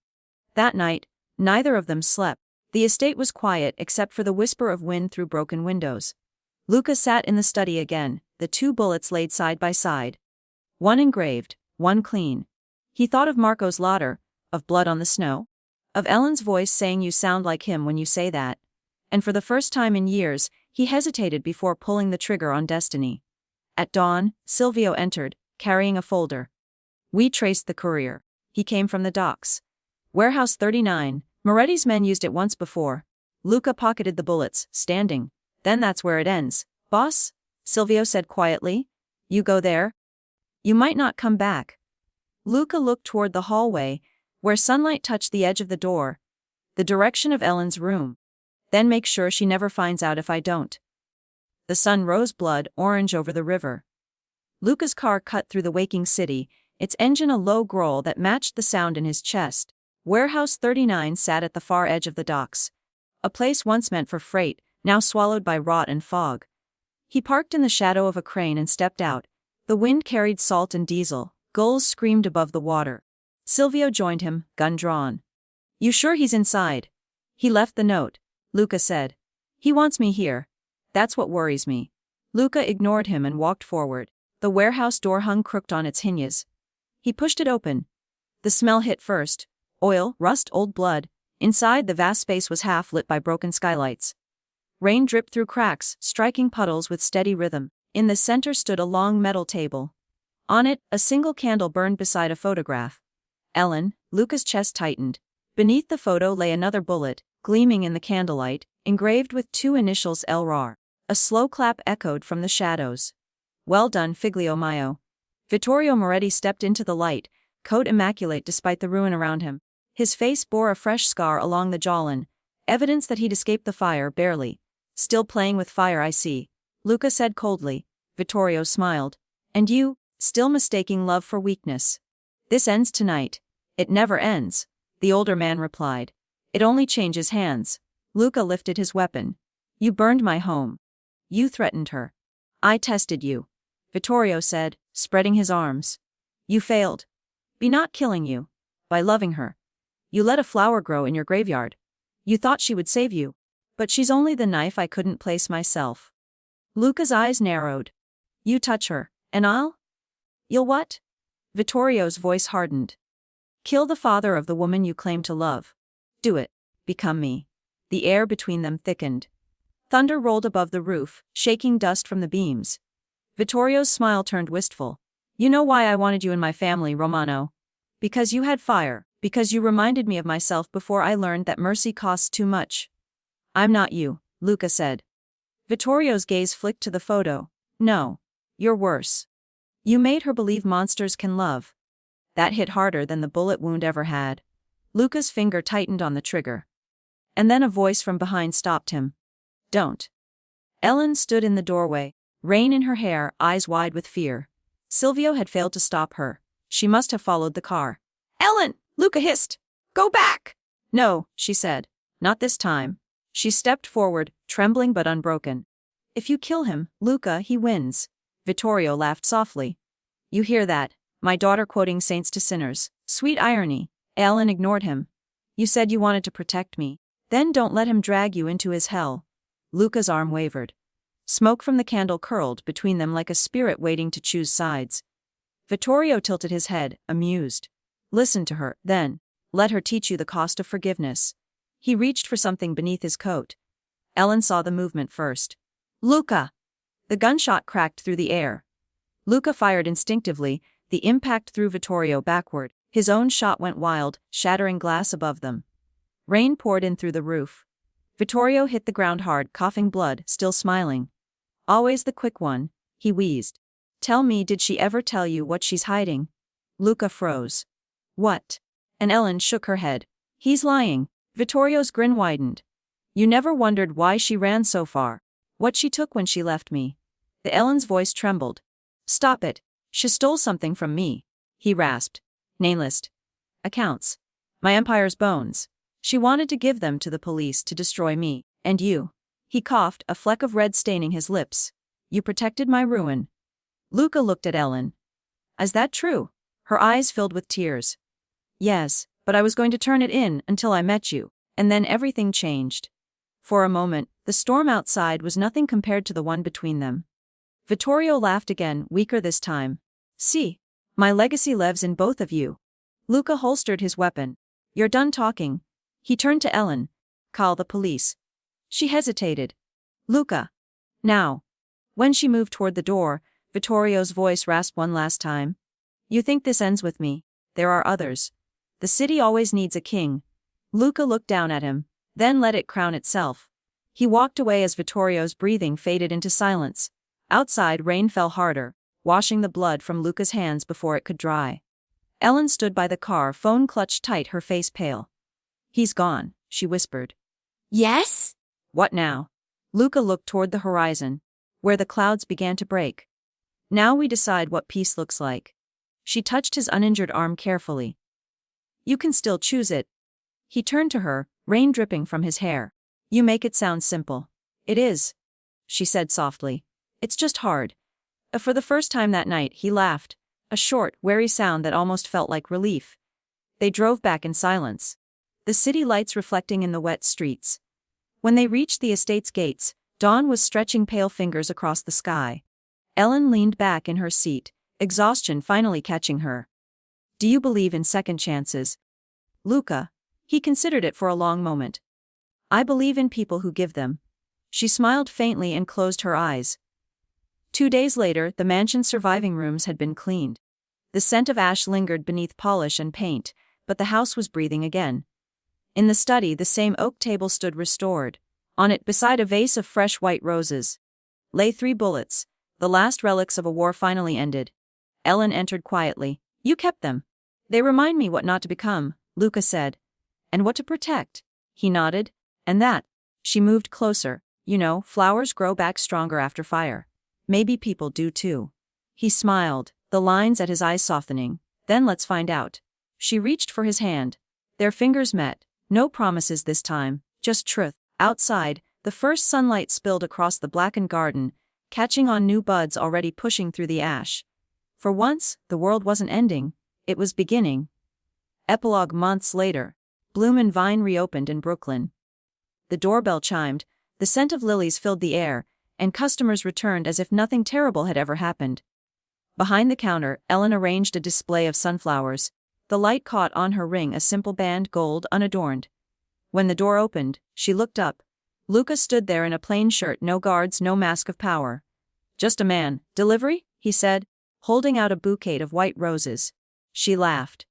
That night, neither of them slept. The estate was quiet except for the whisper of wind through broken windows. Luca sat in the study again, the two bullets laid side by side. One engraved, one clean. He thought of Marco's laughter, of blood on the snow, of Ellen's voice saying you sound like him when you say that. And for the first time in years, he hesitated before pulling the trigger on destiny. At dawn, Silvio entered, carrying a folder. We traced the courier. He came from the docks. Warehouse 39, Moretti's men used it once before. Luca pocketed the bullets, standing. Then that's where it ends. Boss? Silvio said quietly. You go there? You might not come back. Luca looked toward the hallway, where sunlight touched the edge of the door, the direction of Ellen's room. Then make sure she never finds out if I don't. The sun rose blood orange over the river. Luca's car cut through the waking city, its engine a low growl that matched the sound in his chest. Warehouse 39 sat at the far edge of the docks. A place once meant for freight, now swallowed by rot and fog. He parked in the shadow of a crane and stepped out. The wind carried salt and diesel. Gulls screamed above the water. Silvio joined him, gun drawn. You sure he's inside? He left the note, Luca said. He wants me here. That's what worries me. Luca ignored him and walked forward. The warehouse door hung crooked on its hinges. He pushed it open. The smell hit first. Oil, rust, old blood. Inside, the vast space was half lit by broken skylights. Rain dripped through cracks, striking puddles with steady rhythm. In the center stood a long metal table. On it, a single candle burned beside a photograph. Ellen, Luca's chest tightened. Beneath the photo lay another bullet, gleaming in the candlelight, engraved with two initials LRAR. A slow clap echoed from the shadows. Well done, Figlio mio. Vittorio Moretti stepped into the light, coat immaculate despite the ruin around him. His face bore a fresh scar along the jawline, evidence that he'd escaped the fire barely. Still playing with fire, I see, Luca said coldly. Vittorio smiled. And you, still mistaking love for weakness. This ends tonight. It never ends, the older man replied. It only changes hands. Luca lifted his weapon. You burned my home. You threatened her. I tested you, Vittorio said, spreading his arms. You failed. By not killing you. By loving her. You let a flower grow in your graveyard. You thought she would save you. But she's only the knife I couldn't place myself. Luca's eyes narrowed. You touch her, and You'll what? Vittorio's voice hardened. Kill the father of the woman you claim to love. Do it. Become me. The air between them thickened. Thunder rolled above the roof, shaking dust from the beams. Vittorio's smile turned wistful. You know why I wanted you in my family, Romano? Because you had fire, because you reminded me of myself before I learned that mercy costs too much. I'm not you, Luca said. Vittorio's gaze flicked to the photo. No. You're worse. You made her believe monsters can love. That hit harder than the bullet wound ever had. Luca's finger tightened on the trigger. And then a voice from behind stopped him. Don't. Ellen stood in the doorway, rain in her hair, eyes wide with fear. Silvio had failed to stop her. She must have followed the car. Ellen! Luca hissed. Go back! No, she said. Not this time. She stepped forward, trembling but unbroken. If you kill him, Luca, he wins. Vittorio laughed softly. You hear that? My daughter quoting saints to sinners. Sweet irony. Ellen ignored him. You said you wanted to protect me. Then don't let him drag you into his hell. Luca's arm wavered. Smoke from the candle curled between them like a spirit waiting to choose sides. Vittorio tilted his head, amused. Listen to her, then. Let her teach you the cost of forgiveness. He reached for something beneath his coat. Ellen saw the movement first. Luca! The gunshot cracked through the air. Luca fired instinctively, the impact threw Vittorio backward. His own shot went wild, shattering glass above them. Rain poured in through the roof. Vittorio hit the ground hard, coughing blood, still smiling. Always the quick one, he wheezed. Tell me, did she ever tell you what she's hiding? Luca froze. What? And Ellen shook her head. He's lying. Vittorio's grin widened. You never wondered why she ran so far. What she took when she left me. The Ellen's voice trembled. Stop it. She stole something from me. He rasped. Nameless. Accounts. My empire's bones. She wanted to give them to the police to destroy me, and you. He coughed, a fleck of red staining his lips. You protected my ruin. Luca looked at Ellen. Is that true? Her eyes filled with tears. Yes, but I was going to turn it in until I met you, and then everything changed. For a moment, the storm outside was nothing compared to the one between them. Vittorio laughed again, weaker this time. See, my legacy lives in both of you. Luca holstered his weapon. You're done talking. He turned to Ellen. Call the police. She hesitated. Luca. Now. When she moved toward the door, Vittorio's voice rasped one last time. You think this ends with me? There are others. The city always needs a king. Luca looked down at him, then let it crown itself. He walked away as Vittorio's breathing faded into silence. Outside, rain fell harder, washing the blood from Luca's hands before it could dry. Ellen stood by the car, phone clutched tight, her face pale. He's gone, she whispered. Yes? What now? Luca looked toward the horizon, where the clouds began to break. Now we decide what peace looks like. She touched his uninjured arm carefully. You can still choose it. He turned to her, rain dripping from his hair. You make it sound simple. It is, she said softly. It's just hard. For the first time that night, he laughed, a short, wary sound that almost felt like relief. They drove back in silence, the city lights reflecting in the wet streets. When they reached the estate's gates, dawn was stretching pale fingers across the sky. Ellen leaned back in her seat, exhaustion finally catching her. Do you believe in second chances? Luca. He considered it for a long moment. I believe in people who give them. She smiled faintly and closed her eyes. 2 days later, the mansion's surviving rooms had been cleaned. The scent of ash lingered beneath polish and paint, but the house was breathing again. In the study, the same oak table stood restored. On it, beside a vase of fresh white roses, lay 3 bullets, the last relics of a war finally ended. Ellen entered quietly. You kept them. They remind me what not to become, Luca said. And what to protect. He nodded. And that. She moved closer. You know, flowers grow back stronger after fire. Maybe people do too. He smiled, the lines at his eyes softening. Then let's find out. She reached for his hand. Their fingers met. No promises this time, just truth. Outside, the first sunlight spilled across the blackened garden, catching on new buds already pushing through the ash. For once, the world wasn't ending, it was beginning. Epilogue months later. Bloom and Vine reopened in Brooklyn. The doorbell chimed, the scent of lilies filled the air, and customers returned as if nothing terrible had ever happened. Behind the counter, Ellen arranged a display of sunflowers. The light caught on her ring, a simple band, gold, unadorned. When the door opened, she looked up. Luca stood there in a plain shirt, no guards, no mask of power. Just a man. Delivery? He said, holding out a bouquet of white roses. She laughed.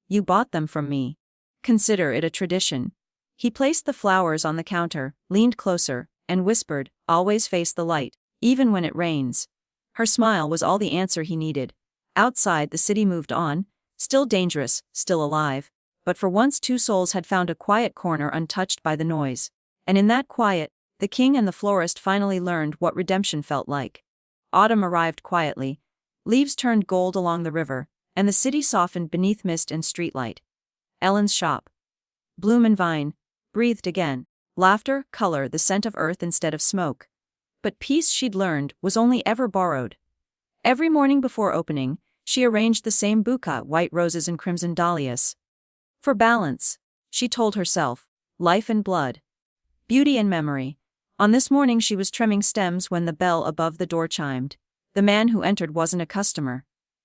You bought them from me. Consider it a tradition. He placed the flowers on the counter, leaned closer, and whispered, always face the light, even when it rains. Her smile was all the answer he needed. Outside, the city moved on, still dangerous, still alive. But for once, two souls had found a quiet corner untouched by the noise. And in that quiet, the king and the florist finally learned what redemption felt like. Autumn arrived quietly. Leaves turned gold along the river, and the city softened beneath mist and streetlight. Ellen's shop. Bloom and Vine breathed again. Laughter, color, the scent of earth instead of smoke. But peace, she'd learned, was only ever borrowed. Every morning before opening, she arranged the same bouquet, white roses and crimson dahlias. For balance, she told herself, life and blood. Beauty and memory. On this morning she was trimming stems when the bell above the door chimed. The man who entered wasn't a customer.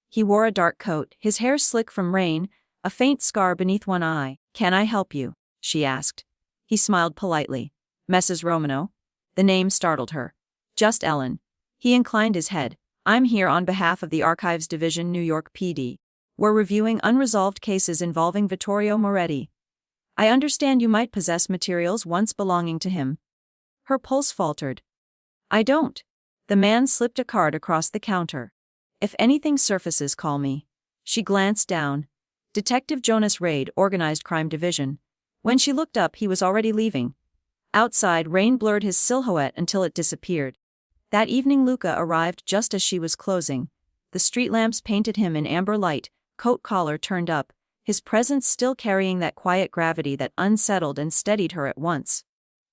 He wore a dark coat, his hair slick from rain, a faint scar beneath one eye. Can I help you? She asked. He smiled politely. Mrs. Romano? The name startled her. Just Ellen. He inclined his head. I'm here on behalf of the Archives Division, New York PD. We're reviewing unresolved cases involving Vittorio Moretti. I understand you might possess materials once belonging to him. Her pulse faltered. I don't. The man slipped a card across the counter. If anything surfaces, call me. She glanced down. Detective Jonas Raid, Organized Crime Division. When she looked up, he was already leaving. Outside, rain blurred his silhouette until it disappeared. That evening Luca arrived just as she was closing. The street lamps painted him in amber light, coat collar turned up, his presence still carrying that quiet gravity that unsettled and steadied her at once.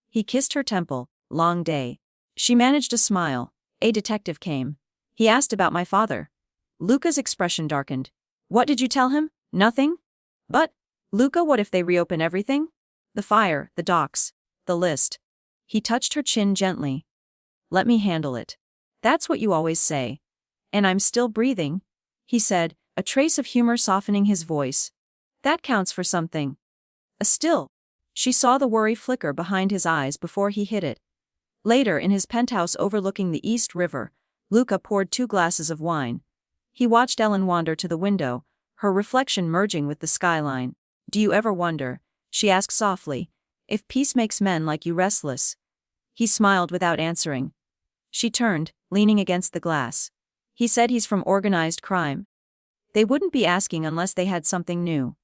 He kissed her temple. Long day. She managed a smile. A detective came. He asked about my father. Luca's expression darkened. What did you tell him? Nothing? But, Luca, what if they reopen everything? The fire, the docks, the list. He touched her chin gently. Let me handle it. That's what you always say. And I'm still breathing, he said, a trace of humor softening his voice. That counts for something. A still. She saw the worry flicker behind his eyes before he hit it. Later, in his penthouse overlooking the East River, Luca poured 2 glasses of wine. He watched Ellen wander to the window, her reflection merging with the skyline. Do you ever wonder, she asked softly, if peace makes men like you restless? He smiled without answering. She turned, leaning against the glass. He said he's from organized crime. They wouldn't be asking unless they had something new.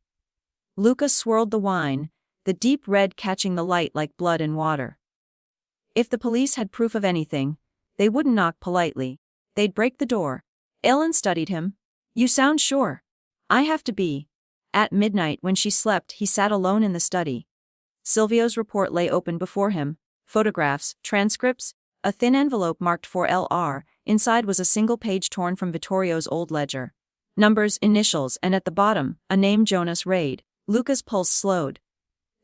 Luca swirled the wine, the deep red catching the light like blood in water. If the police had proof of anything, they wouldn't knock politely. They'd break the door. Ellen studied him. You sound sure. I have to be. At midnight when she slept, he sat alone in the study. Silvio's report lay open before him. Photographs, transcripts, a thin envelope marked for LR. Inside was a single page torn from Vittorio's old ledger. Numbers, initials, and at the bottom, a name, Jonas Raid. Luca's pulse slowed.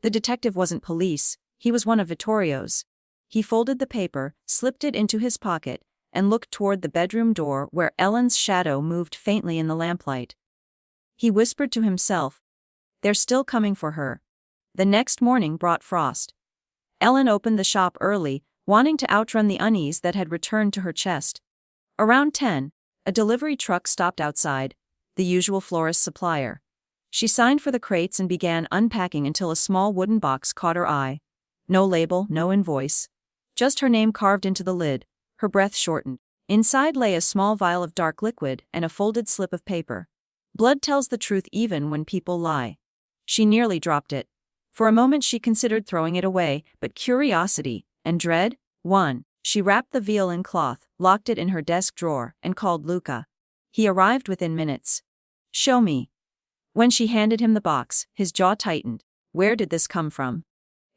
The detective wasn't police, he was one of Vittorio's. He folded the paper, slipped it into his pocket, and looked toward the bedroom door where Ellen's shadow moved faintly in the lamplight. He whispered to himself, they're still coming for her. The next morning brought frost. Ellen opened the shop early, wanting to outrun the unease that had returned to her chest. Around 10, a delivery truck stopped outside, the usual florist supplier. She signed for the crates and began unpacking until a small wooden box caught her eye. No label, no invoice. Just her name carved into the lid. Her breath shortened. Inside lay a small vial of dark liquid and a folded slip of paper. Blood tells the truth even when people lie. She nearly dropped it. For a moment she considered throwing it away, but curiosity and dread won. She wrapped the vial in cloth, locked it in her desk drawer, and called Luca. He arrived within minutes. Show me. When she handed him the box, his jaw tightened. Where did this come from?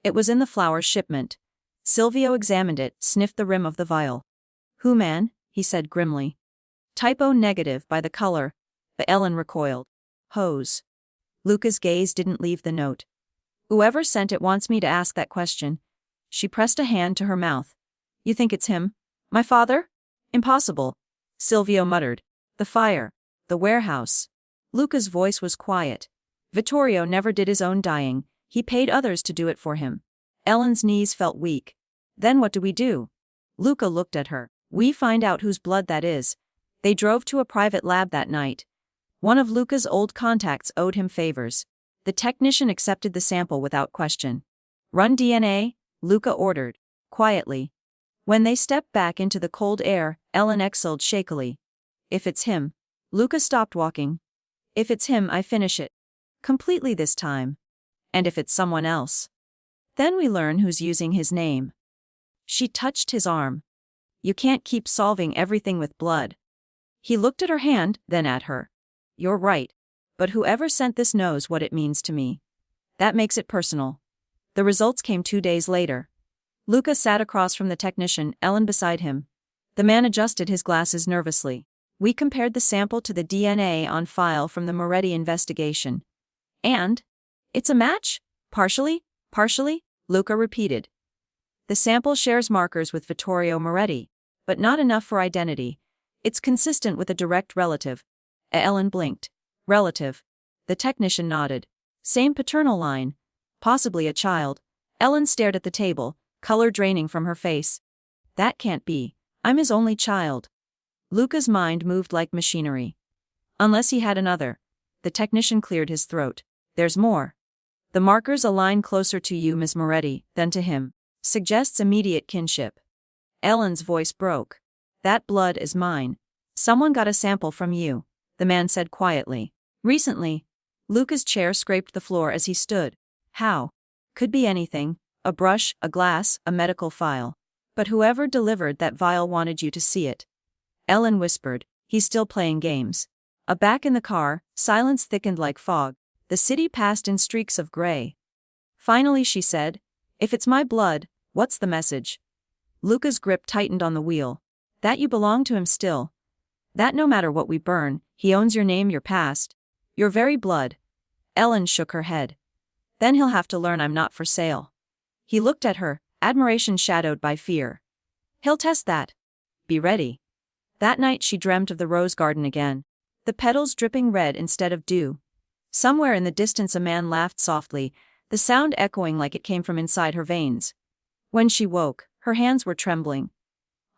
It was in the flower shipment. Silvio examined it, sniffed the rim of the vial. Who man? He said grimly. Typo negative by the color, but Ellen recoiled. Hose. Luca's gaze didn't leave the note. Whoever sent it wants me to ask that question. She pressed a hand to her mouth. You think it's him? My father? Impossible. Silvio muttered. The fire. The warehouse. Luca's voice was quiet. Vittorio never did his own dying, he paid others to do it for him. Ellen's knees felt weak. Then what do we do? Luca looked at her. We find out whose blood that is. They drove to a private lab that night. One of Luca's old contacts owed him favors. The technician accepted the sample without question. Run DNA, Luca ordered, quietly. When they stepped back into the cold air, Ellen exhaled shakily. If it's him. Luca stopped walking. If it's him, I finish it. Completely this time. And if it's someone else. Then we learn who's using his name. She touched his arm. You can't keep solving everything with blood. He looked at her hand, then at her. You're right. But whoever sent this knows what it means to me. That makes it personal. The results came 2 days later. Luca sat across from the technician, Ellen beside him. The man adjusted his glasses nervously. We compared the sample to the DNA on file from the Moretti investigation. And? It's a match? Partially? Luca repeated. The sample shares markers with Vittorio Moretti, but not enough for identity. It's consistent with a direct relative. Ellen blinked. Relative. The technician nodded. Same paternal line. Possibly a child. Ellen stared at the table, color draining from her face. That can't be. I'm his only child. Luca's mind moved like machinery. Unless he had another. The technician cleared his throat. There's more. The markers align closer to you, Miss Moretti, than to him. Suggests immediate kinship. Ellen's voice broke. That blood is mine. Someone got a sample from you, the man said quietly. Recently. Luca's chair scraped the floor as he stood. How? Could be anything. A brush, a glass, a medical file. But whoever delivered that vial wanted you to see it. Ellen whispered, he's still playing games. Back in the car, silence thickened like fog. The city passed in streaks of gray. Finally she said, if it's my blood, what's the message? Luca's grip tightened on the wheel. That you belong to him still. That no matter what we burn, he owns your name, your past. Your very blood. Ellen shook her head. Then he'll have to learn I'm not for sale. He looked at her, admiration shadowed by fear. He'll test that. Be ready. That night she dreamt of the rose garden again. The petals dripping red instead of dew. Somewhere in the distance a man laughed softly, the sound echoing like it came from inside her veins. When she woke, her hands were trembling.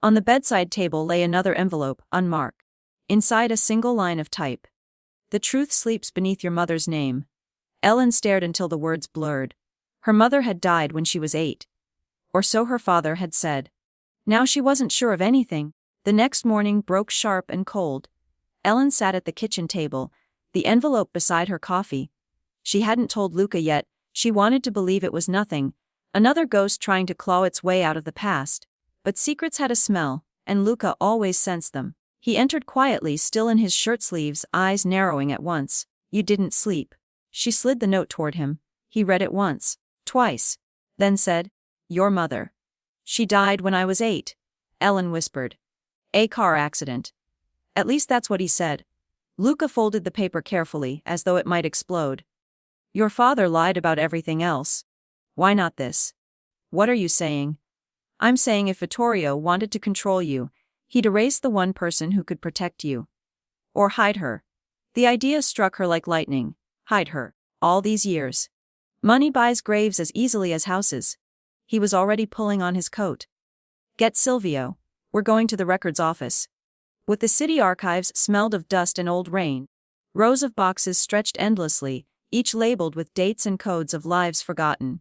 On the bedside table lay another envelope, unmarked. Inside a single line of type. The truth sleeps beneath your mother's name. Ellen stared until the words blurred. Her mother had died when she was 8. Or so her father had said. Now she wasn't sure of anything. The next morning broke sharp and cold. Ellen sat at the kitchen table, the envelope beside her coffee. She hadn't told Luca yet, she wanted to believe it was nothing, another ghost trying to claw its way out of the past. But secrets had a smell, and Luca always sensed them. He entered quietly, still in his shirt sleeves, eyes narrowing at once. You didn't sleep. She slid the note toward him. He read it once, twice, then said, your mother. She died when I was 8. Ellen whispered. A car accident. At least that's what he said. Luca folded the paper carefully, as though it might explode. Your father lied about everything else. Why not this? What are you saying? I'm saying if Vittorio wanted to control you, he'd erase the one person who could protect you. Or hide her. The idea struck her like lightning. Hide her. All these years. Money buys graves as easily as houses. He was already pulling on his coat. Get Silvio. We're going to the records office. With the city archives smelled of dust and old rain. Rows of boxes stretched endlessly, each labeled with dates and codes of lives forgotten.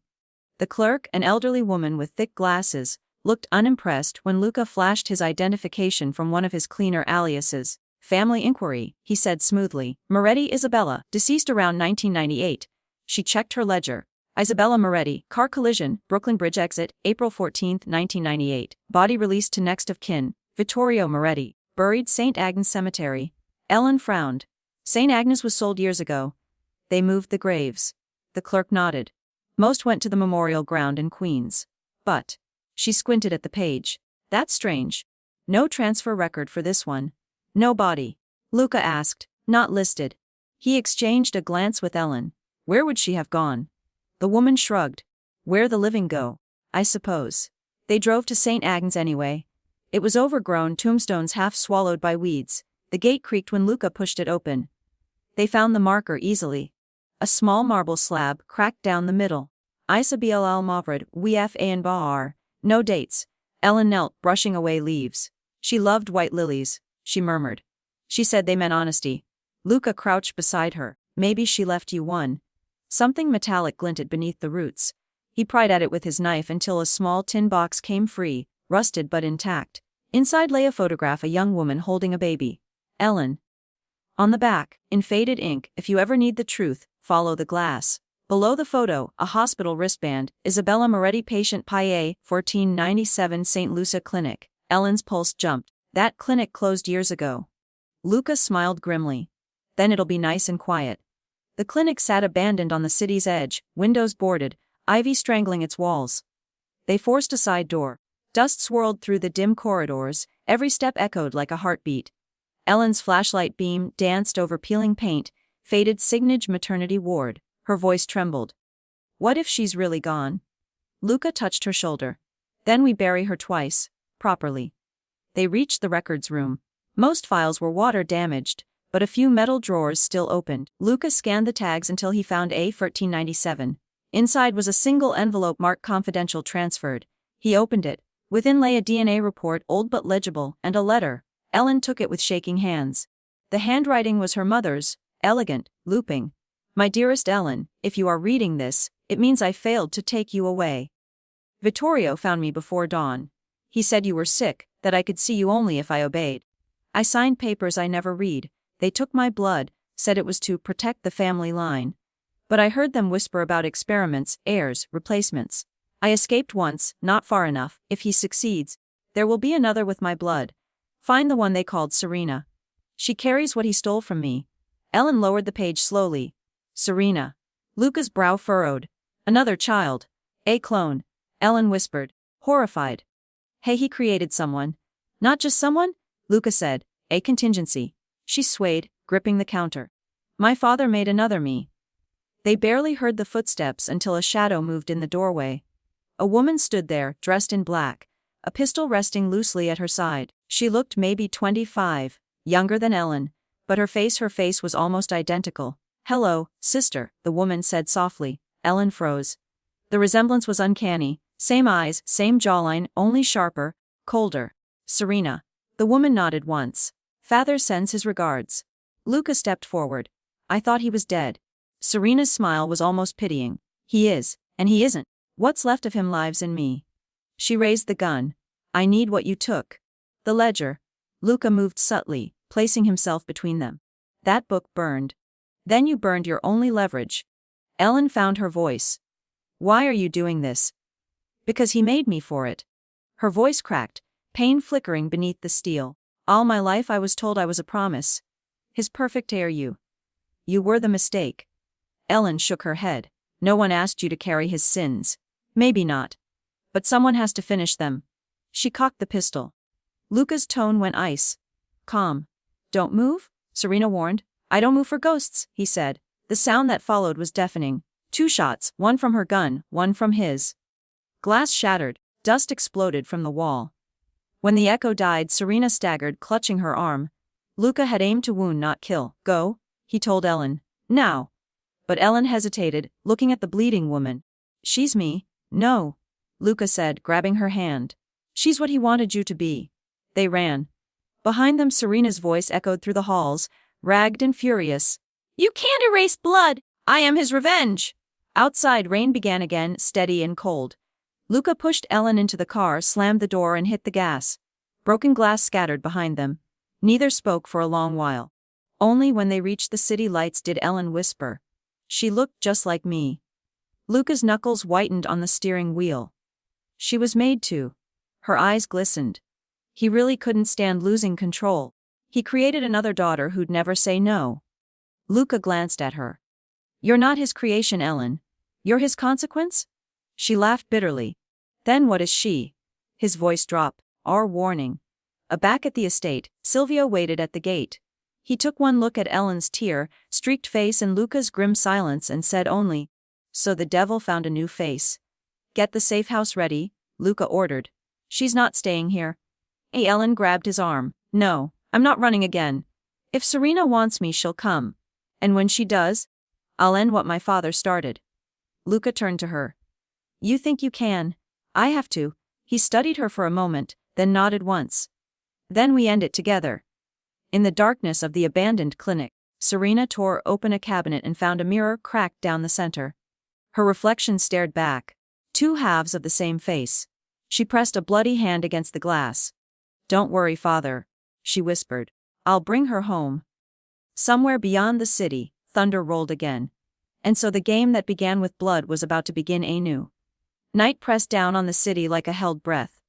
The clerk, an elderly woman with thick glasses, looked unimpressed when Luca flashed his identification from one of his cleaner aliases. Family inquiry, he said smoothly. Moretti Isabella, deceased around 1998. She checked her ledger. Isabella Moretti, car collision, Brooklyn Bridge exit, April 14, 1998. Body released to next of kin, Vittorio Moretti. Buried St. Agnes Cemetery. Ellen frowned. St. Agnes was sold years ago. They moved the graves. The clerk nodded. Most went to the memorial ground in Queens. But, she squinted at the page. That's strange. No transfer record for this one. No body. Luca asked. Not listed. He exchanged a glance with Ellen. Where would she have gone? The woman shrugged. Where the living go, I suppose. They drove to St. Agnes anyway. It was overgrown, tombstones half swallowed by weeds. The gate creaked when Luca pushed it open. They found the marker easily. A small marble slab cracked down the middle. Isa Bll Mavrid, Wf An Baar. No dates. Ellen knelt, brushing away leaves. She loved white lilies, she murmured. She said they meant honesty. Luca crouched beside her. Maybe she left you one. Something metallic glinted beneath the roots. He pried at it with his knife until a small tin box came free, rusted but intact. Inside lay a photograph, a young woman holding a baby. Ellen. On the back, in faded ink, if you ever need the truth, follow the glass. Below the photo, a hospital wristband, Isabella Moretti, patient Paye, 1497 St. Lucia Clinic. Ellen's pulse jumped. That clinic closed years ago. Luca smiled grimly. Then it'll be nice and quiet. The clinic sat abandoned on the city's edge, windows boarded, ivy strangling its walls. They forced a side door. Dust swirled through the dim corridors, every step echoed like a heartbeat. Ellen's flashlight beam danced over peeling paint, faded Signage maternity ward. Her voice trembled. What if she's really gone? Luca touched her shoulder. Then we bury her twice, properly. They reached the records room. Most files were water damaged, but a few metal drawers still opened. Luca scanned the tags until he found A1397. Inside was a single envelope marked confidential transferred. He opened it. Within lay a DNA report, old but legible, and a letter. Ellen took it with shaking hands. The handwriting was her mother's, elegant, looping. My dearest Ellen, if you are reading this, it means I failed to take you away. Vittorio found me before dawn. He said you were sick, that I could see you only if I obeyed. I signed papers I never read. They took my blood, said it was to protect the family line. But I heard them whisper about experiments, heirs, replacements. I escaped once, not far enough. If he succeeds, there will be another with my blood. Find the one they called Serena. She carries what he stole from me. Ellen lowered the page slowly. Serena. Luca's brow furrowed. Another child. A clone. Ellen whispered, horrified. Hey, he created someone. Not just someone, Luca said. A contingency. She swayed, gripping the counter. My father made another me. They barely heard the footsteps until a shadow moved in the doorway. A woman stood there, dressed in black, a pistol resting loosely at her side. She looked maybe 25, younger than Ellen, but her face was almost identical. Hello, sister, the woman said softly. Ellen froze. The resemblance was uncanny. Same eyes, same jawline, only sharper, colder. Serena. The woman nodded once. Father sends his regards. Luca stepped forward. I thought he was dead. Serena's smile was almost pitying. He is, and he isn't. What's left of him lives in me. She raised the gun. I need what you took. The ledger. Luca moved subtly, placing himself between them. That book burned. Then you burned your only leverage. Ellen found her voice. Why are you doing this? Because he made me for it. Her voice cracked, pain flickering beneath the steel. All my life I was told I was a promise. His perfect heir you. You were the mistake. Ellen shook her head. No one asked you to carry his sins. Maybe not. But someone has to finish them. She cocked the pistol. Luca's tone went ice. Calm. Don't move, Serena warned. I don't move for ghosts, he said. The sound that followed was deafening. 2 shots, one from her gun, one from his. Glass shattered, dust exploded from the wall. When the echo died, Serena staggered, clutching her arm. Luca had aimed to wound, not kill. Go, he told Ellen. Now. But Ellen hesitated, looking at the bleeding woman. She's me. No, Luca said, grabbing her hand. She's what he wanted you to be. They ran. Behind them, Serena's voice echoed through the halls, ragged and furious. You can't erase blood! I am his revenge! Outside, rain began again, steady and cold. Luca pushed Ellen into the car, slammed the door and hit the gas. Broken glass scattered behind them. Neither spoke for a long while. Only when they reached the city lights did Ellen whisper. She looked just like me. Luca's knuckles whitened on the steering wheel. She was made to. Her eyes glistened. He really couldn't stand losing control. He created another daughter who'd never say no. Luca glanced at her. You're not his creation, Ellen. You're his consequence? She laughed bitterly. Then what is she? His voice dropped. Our warning. Back at the estate, Silvio waited at the gate. He took one look at Ellen's tear-streaked face and Luca's grim silence and said only, "So the devil found a new face." "Get the safe house ready," Luca ordered. "She's not staying here." Ellen grabbed his arm. "No, I'm not running again. If Serena wants me, she'll come. And when she does, I'll end what my father started." Luca turned to her. "You think you can? I have to." He studied her for a moment, then nodded once. "Then we end it together." In the darkness of the abandoned clinic, Serena tore open a cabinet and found a mirror cracked down the center. Her reflection stared back. Two halves of the same face. She pressed a bloody hand against the glass. "Don't worry, father," she whispered. "I'll bring her home." Somewhere beyond the city, thunder rolled again. And so the game that began with blood was about to begin anew. Night pressed down on the city like a held breath.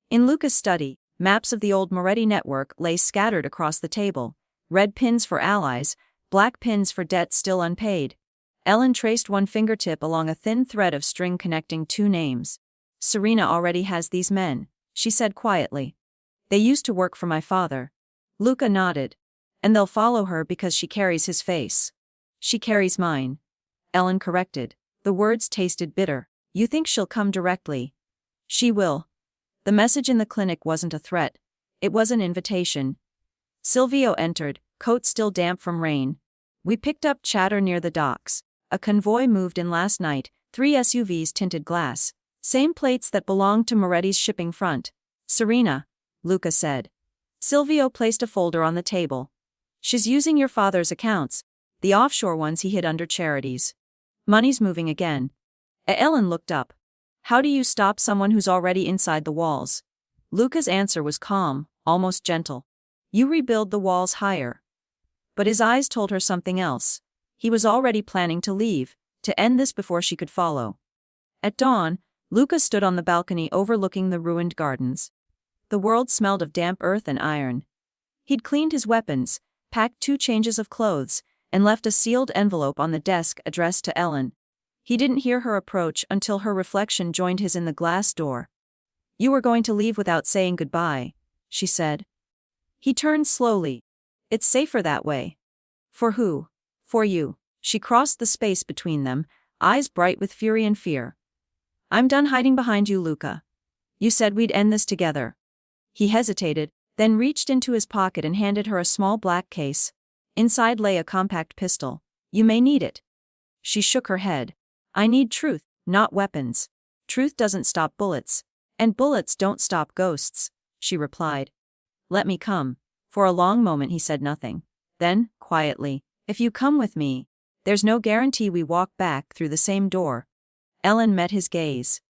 In Luca's study, maps of the old Moretti network lay scattered across the table, red pins for allies, black pins for debts still unpaid. Ellen traced one fingertip along a thin thread of string connecting two names. "Serena already has these men," she said quietly. "They used to work for my father." Luca nodded. "And they'll follow her because she carries his face." "She carries mine," Ellen corrected. The words tasted bitter. "You think she'll come directly?" "She will." The message in the clinic wasn't a threat. It was an invitation. Silvio entered, coat still damp from rain. "We picked up chatter near the docks. A convoy moved in last night, 3 SUVs tinted glass. Same plates that belonged to Moretti's shipping front." "Serena," Luca said. Silvio placed a folder on the table. "She's using your father's accounts, the offshore ones he hid under charities. Money's moving again." Ellen looked up. "How do you stop someone who's already inside the walls?" Luca's answer was calm, almost gentle. "You rebuild the walls higher." But his eyes told her something else. He was already planning to leave, to end this before she could follow. At dawn, Luca stood on the balcony overlooking the ruined gardens. The world smelled of damp earth and iron. He'd cleaned his weapons, packed 2 changes of clothes, and left a sealed envelope on the desk addressed to Ellen. He didn't hear her approach until her reflection joined his in the glass door. "You were going to leave without saying goodbye," she said. He turned slowly. "It's safer that way." "For who?" "For you." She crossed the space between them, eyes bright with fury and fear. "I'm done hiding behind you, Luca. You said we'd end this together." He hesitated, then reached into his pocket and handed her a small black case. Inside lay a compact pistol. "You may need it." She shook her head. "I need truth, not weapons. Truth doesn't stop bullets. And bullets don't stop ghosts," she replied. "Let me come." For a long moment he said nothing. Then, quietly, "If you come with me, there's no guarantee we walk back through the same door." Ellen met his gaze.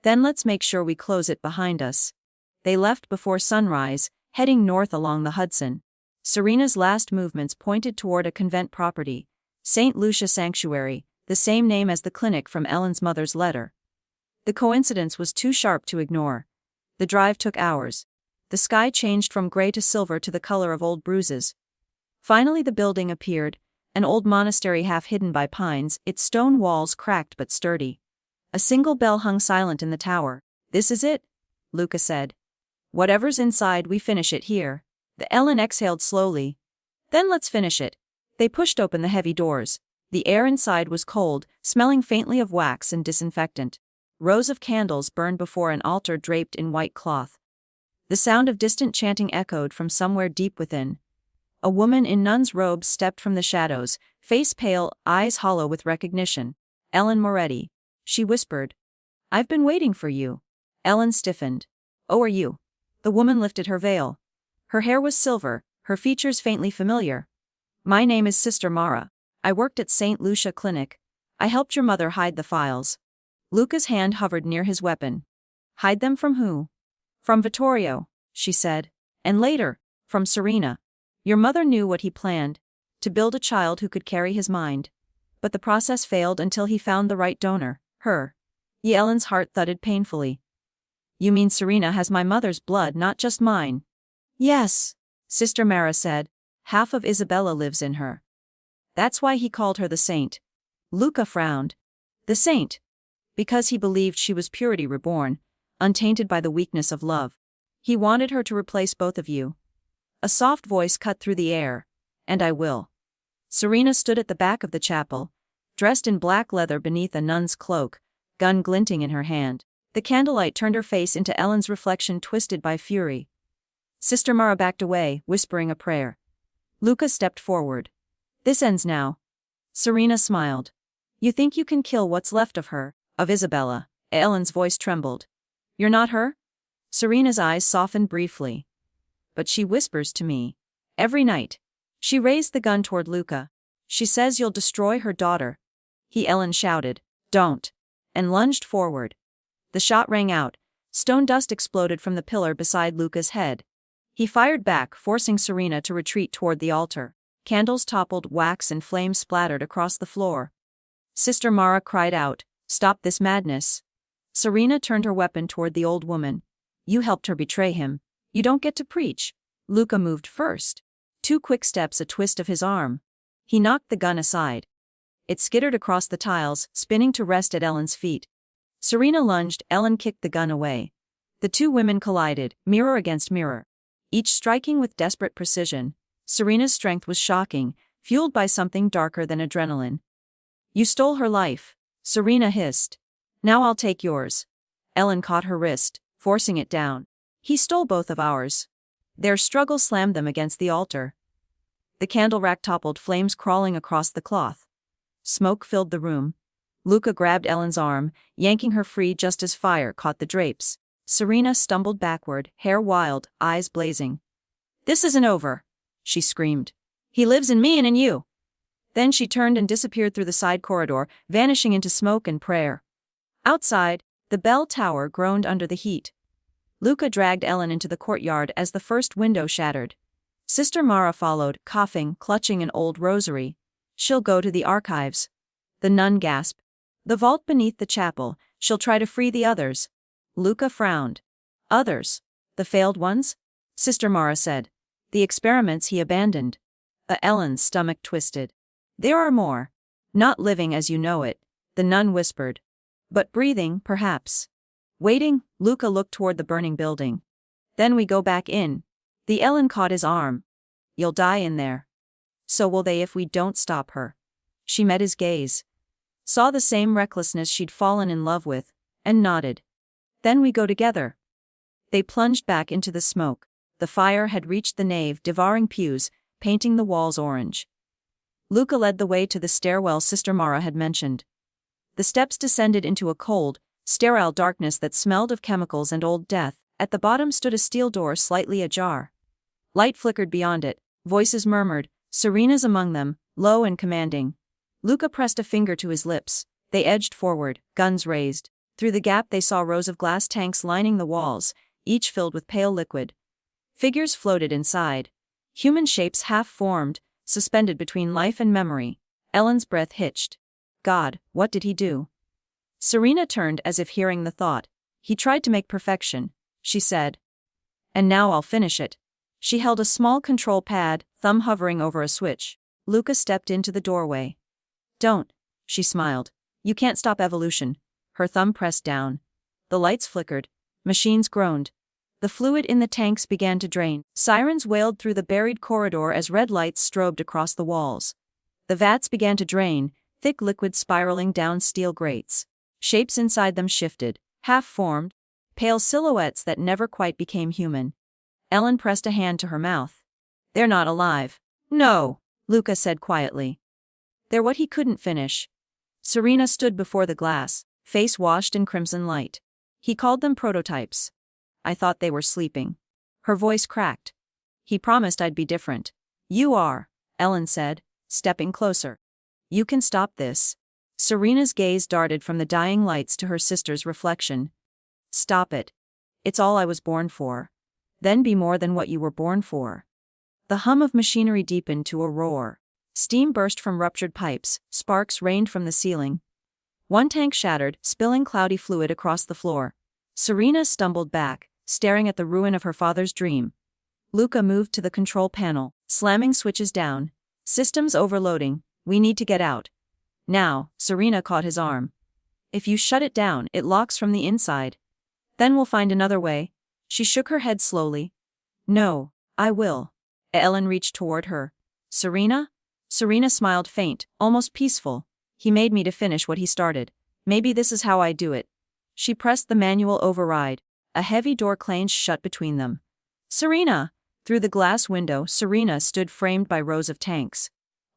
"Then let's make sure we close it behind us." They left before sunrise, heading north along the Hudson. Serena's last movements pointed toward a convent property, St. Lucia Sanctuary, the same name as the clinic from Ellen's mother's letter. The coincidence was too sharp to ignore. The drive took hours. The sky changed from gray to silver to the color of old bruises. Finally the building appeared, an old monastery half hidden by pines, its stone walls cracked but sturdy. A single bell hung silent in the tower. "This is it," Luca said. "Whatever's inside, we finish it here." The Ellen exhaled slowly. "Then let's finish it." They pushed open the heavy doors. The air inside was cold, smelling faintly of wax and disinfectant. Rows of candles burned before an altar draped in white cloth. The sound of distant chanting echoed from somewhere deep within. A woman in nun's robes stepped from the shadows, face pale, eyes hollow with recognition. "Ellen Moretti," she whispered. "I've been waiting for you." Ellen stiffened. "Oh, are you?" The woman lifted her veil. Her hair was silver, her features faintly familiar. "My name is Sister Mara. I worked at St. Lucia Clinic. I helped your mother hide the files." Luca's hand hovered near his weapon. "Hide them from who?" "From Vittorio," she said. "And later, from Serena. Your mother knew what he planned, to build a child who could carry his mind. But the process failed until he found the right donor, her." Ellen's heart thudded painfully. "You mean Serena has my mother's blood, not just mine?" "Yes," Sister Mara said. "Half of Isabella lives in her. That's why he called her the saint." Luca frowned. The saint. Because he believed she was purity reborn, untainted by the weakness of love. He wanted her to replace both of you. A soft voice cut through the air. And I will. Serena stood at the back of the chapel, dressed in black leather beneath a nun's cloak, gun glinting in her hand. The candlelight turned her face into Ellen's reflection, twisted by fury. Sister Mara backed away, whispering a prayer. Luca stepped forward. This ends now. Serena smiled. You think you can kill what's left of her, of Isabella? Ellen's voice trembled. You're not her? Serena's eyes softened briefly. But she whispers to me. Every night. She raised the gun toward Luca. She says you'll destroy her daughter. Ellen shouted. Don't. And lunged forward. The shot rang out. Stone dust exploded from the pillar beside Luca's head. He fired back, forcing Serena to retreat toward the altar. Candles toppled, wax and flame splattered across the floor. Sister Mara cried out, Stop this madness. Serena turned her weapon toward the old woman. You helped her betray him. You don't get to preach. Luca moved first. 2 quick steps, a twist of his arm. He knocked the gun aside. It skittered across the tiles, spinning to rest at Ellen's feet. Serena lunged, Ellen kicked the gun away. The 2 women collided, mirror against mirror, each striking with desperate precision. Serena's strength was shocking, fueled by something darker than adrenaline. You stole her life, Serena hissed. Now I'll take yours. Ellen caught her wrist, forcing it down. He stole both of ours. Their struggle slammed them against the altar. The candle rack toppled, flames crawling across the cloth. Smoke filled the room. Luca grabbed Ellen's arm, yanking her free just as fire caught the drapes. Serena stumbled backward, hair wild, eyes blazing. This isn't over, she screamed. He lives in me and in you. Then she turned and disappeared through the side corridor, vanishing into smoke and prayer. Outside, the bell tower groaned under the heat. Luca dragged Ellen into the courtyard as the first window shattered. Sister Mara followed, coughing, clutching an old rosary. She'll go to the archives. The nun gasped. The vault beneath the chapel. She'll try to free the others. Luca frowned. Others? The failed ones? Sister Mara said. The experiments he abandoned. Ellen's stomach twisted. There are more. Not living as you know it, the nun whispered. But breathing, perhaps. Waiting, Luca looked toward the burning building. Then we go back in. The Ellen caught his arm. You'll die in there. So will they if we don't stop her. She met his gaze. Saw the same recklessness she'd fallen in love with, and nodded. Then we go together. They plunged back into the smoke. The fire had reached the nave, devouring pews, painting the walls orange. Luca led the way to the stairwell Sister Mara had mentioned. The steps descended into a cold, sterile darkness that smelled of chemicals and old death. At the bottom stood a steel door slightly ajar. Light flickered beyond it, voices murmured, Serena's among them, low and commanding. Luca pressed a finger to his lips. They edged forward, guns raised. Through the gap they saw rows of glass tanks lining the walls, each filled with pale liquid. Figures floated inside. Human shapes half-formed, suspended between life and memory. Ellen's breath hitched. God, what did he do? Serena turned as if hearing the thought. He tried to make perfection, she said. And now I'll finish it. She held a small control pad, thumb hovering over a switch. Luca stepped into the doorway. Don't, she smiled. You can't stop evolution. Her thumb pressed down. The lights flickered. Machines groaned. The fluid in the tanks began to drain. Sirens wailed through the buried corridor as red lights strobed across the walls. The vats began to drain, thick liquid spiraling down steel grates. Shapes inside them shifted, half-formed, pale silhouettes that never quite became human. Ellen pressed a hand to her mouth. They're not alive. No, Luca said quietly. They're what he couldn't finish. Serena stood before the glass, face washed in crimson light. He called them prototypes. I thought they were sleeping. Her voice cracked. He promised I'd be different. You are, Ellen said, stepping closer. You can stop this. Serena's gaze darted from the dying lights to her sister's reflection. Stop it. It's all I was born for. Then be more than what you were born for. The hum of machinery deepened to a roar. Steam burst from ruptured pipes, sparks rained from the ceiling. One tank shattered, spilling cloudy fluid across the floor. Serena stumbled back, staring at the ruin of her father's dream. Luca moved to the control panel, slamming switches down. Systems overloading. We need to get out. Now, Serena caught his arm. If you shut it down, it locks from the inside. Then we'll find another way. She shook her head slowly. No, I will. Ellen reached toward her. Serena? Serena smiled faint, almost peaceful. He made me to finish what he started. Maybe this is how I do it. She pressed the manual override. A heavy door clanged shut between them. Serena! Through the glass window, Serena stood framed by rows of tanks.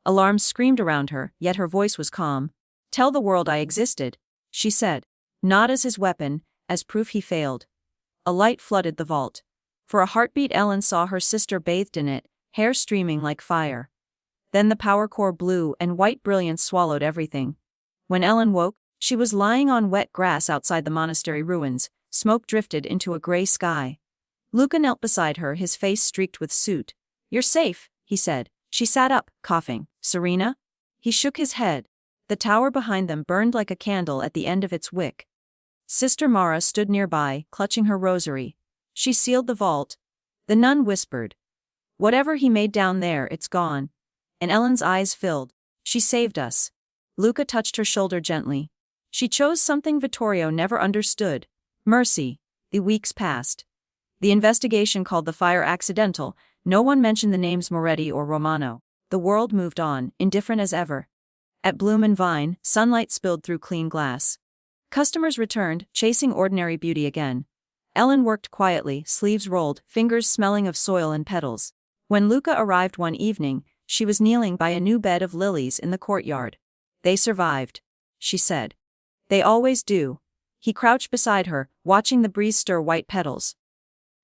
Alarms screamed around her, yet her voice was calm. Tell the world I existed, she said. Not as his weapon, as proof he failed. A light flooded the vault. For a heartbeat, Ellen saw her sister bathed in it, hair streaming like fire. Then the power core blew and white brilliance swallowed everything. When Ellen woke, she was lying on wet grass outside the monastery ruins. Smoke drifted into a gray sky. Luca knelt beside her, his face streaked with soot. You're safe, he said. She sat up, coughing. Serena? He shook his head. The tower behind them burned like a candle at the end of its wick. Sister Mara stood nearby, clutching her rosary. She sealed the vault. The nun whispered. Whatever he made down there, it's gone. And Ellen's eyes filled. She saved us. Luca touched her shoulder gently. She chose something Vittorio never understood. Mercy. The weeks passed. The investigation called the fire accidental. No one mentioned the names Moretti or Romano. The world moved on, indifferent as ever. At Bloom and Vine, sunlight spilled through clean glass. Customers returned, chasing ordinary beauty again. Ellen worked quietly, sleeves rolled, fingers smelling of soil and petals. When Luca arrived one evening, she was kneeling by a new bed of lilies in the courtyard. They survived, she said. They always do. He crouched beside her, watching the breeze stir white petals.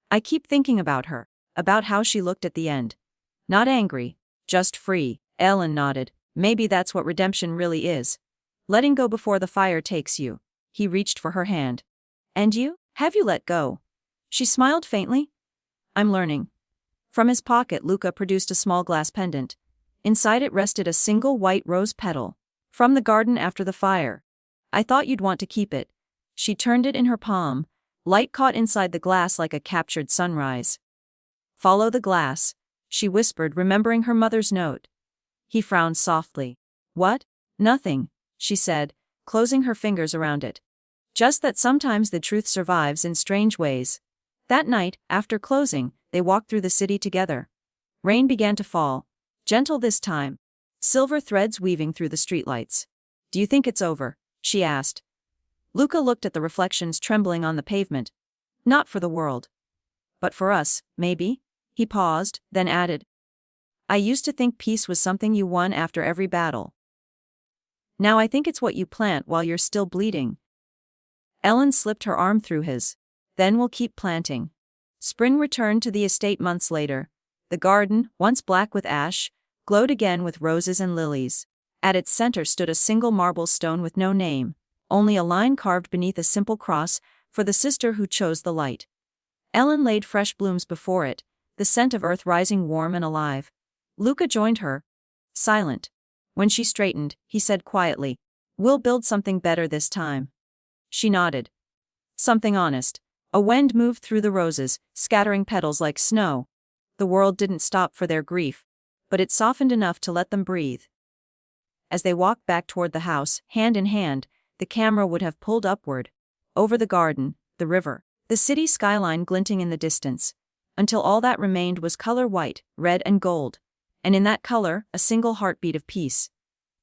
I keep thinking about her, about how she looked at the end. Not angry, just free. Ellen nodded. Maybe that's what redemption really is. Letting go before the fire takes you. He reached for her hand. And you? Have you let go? She smiled faintly. I'm learning. From his pocket, Luca produced a small glass pendant. Inside it rested a single white rose petal. From the garden after the fire. I thought you'd want to keep it. She turned it in her palm. Light caught inside the glass like a captured sunrise. Follow the glass, she whispered, remembering her mother's note. He frowned softly. What? Nothing, she said, closing her fingers around it. Just that sometimes the truth survives in strange ways. That night, after closing, they walked through the city together. Rain began to fall, gentle this time, silver threads weaving through the streetlights. Do you think it's over? She asked. Luca looked at the reflections trembling on the pavement. Not for the world. But for us, maybe? He paused, then added. I used to think peace was something you won after every battle. Now I think it's what you plant while you're still bleeding. Ellen slipped her arm through his. Then we'll keep planting. Spring returned to the estate months later. The garden, once black with ash, glowed again with roses and lilies. At its center stood a single marble stone with no name, only a line carved beneath a simple cross for the sister who chose the light. Ellen laid fresh blooms before it, the scent of earth rising warm and alive. Luca joined her, silent. When she straightened, he said quietly, We'll build something better this time. She nodded. Something honest. A wind moved through the roses, scattering petals like snow. The world didn't stop for their grief, but it softened enough to let them breathe. As they walked back toward the house, hand in hand, the camera would have pulled upward. Over the garden, the river, the city skyline glinting in the distance. Until all that remained was color white, red and gold. And in that color, a single heartbeat of peace.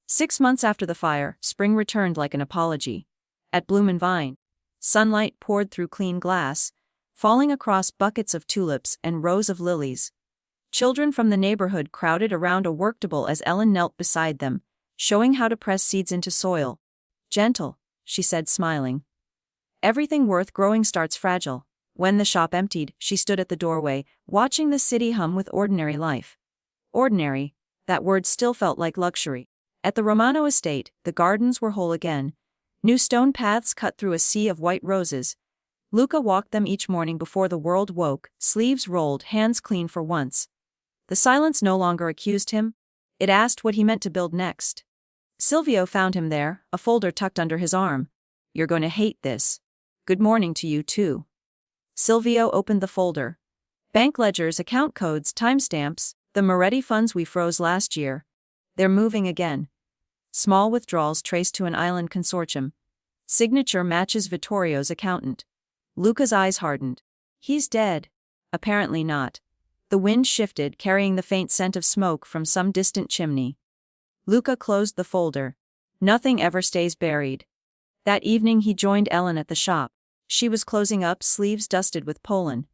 6 months after the fire, spring returned like an apology. At Bloom and Vine, sunlight poured through clean glass, falling across buckets of tulips and rows of lilies. Children from the neighborhood crowded around a worktable as Ellen knelt beside them, showing how to press seeds into soil. Gentle, she said, smiling. Everything worth growing starts fragile. When the shop emptied, she stood at the doorway, watching the city hum with ordinary life. Ordinary, that word still felt like luxury. At the Romano estate, the gardens were whole again. New stone paths cut through a sea of white roses. Luca walked them each morning before the world woke, sleeves rolled, hands clean for once. The silence no longer accused him. It asked what he meant to build next. Silvio found him there, a folder tucked under his arm. You're going to hate this. Good morning to you too. Silvio opened the folder. Bank ledgers, account codes, timestamps, the Moretti funds we froze last year. They're moving again. Small withdrawals traced to an island consortium. Signature matches Vittorio's accountant. Luca's eyes hardened. He's dead. Apparently not. The wind shifted, carrying the faint scent of smoke from some distant chimney. Luca closed the folder. Nothing ever stays buried. That evening he joined Ellen at the shop. She was closing up, sleeves dusted with pollen.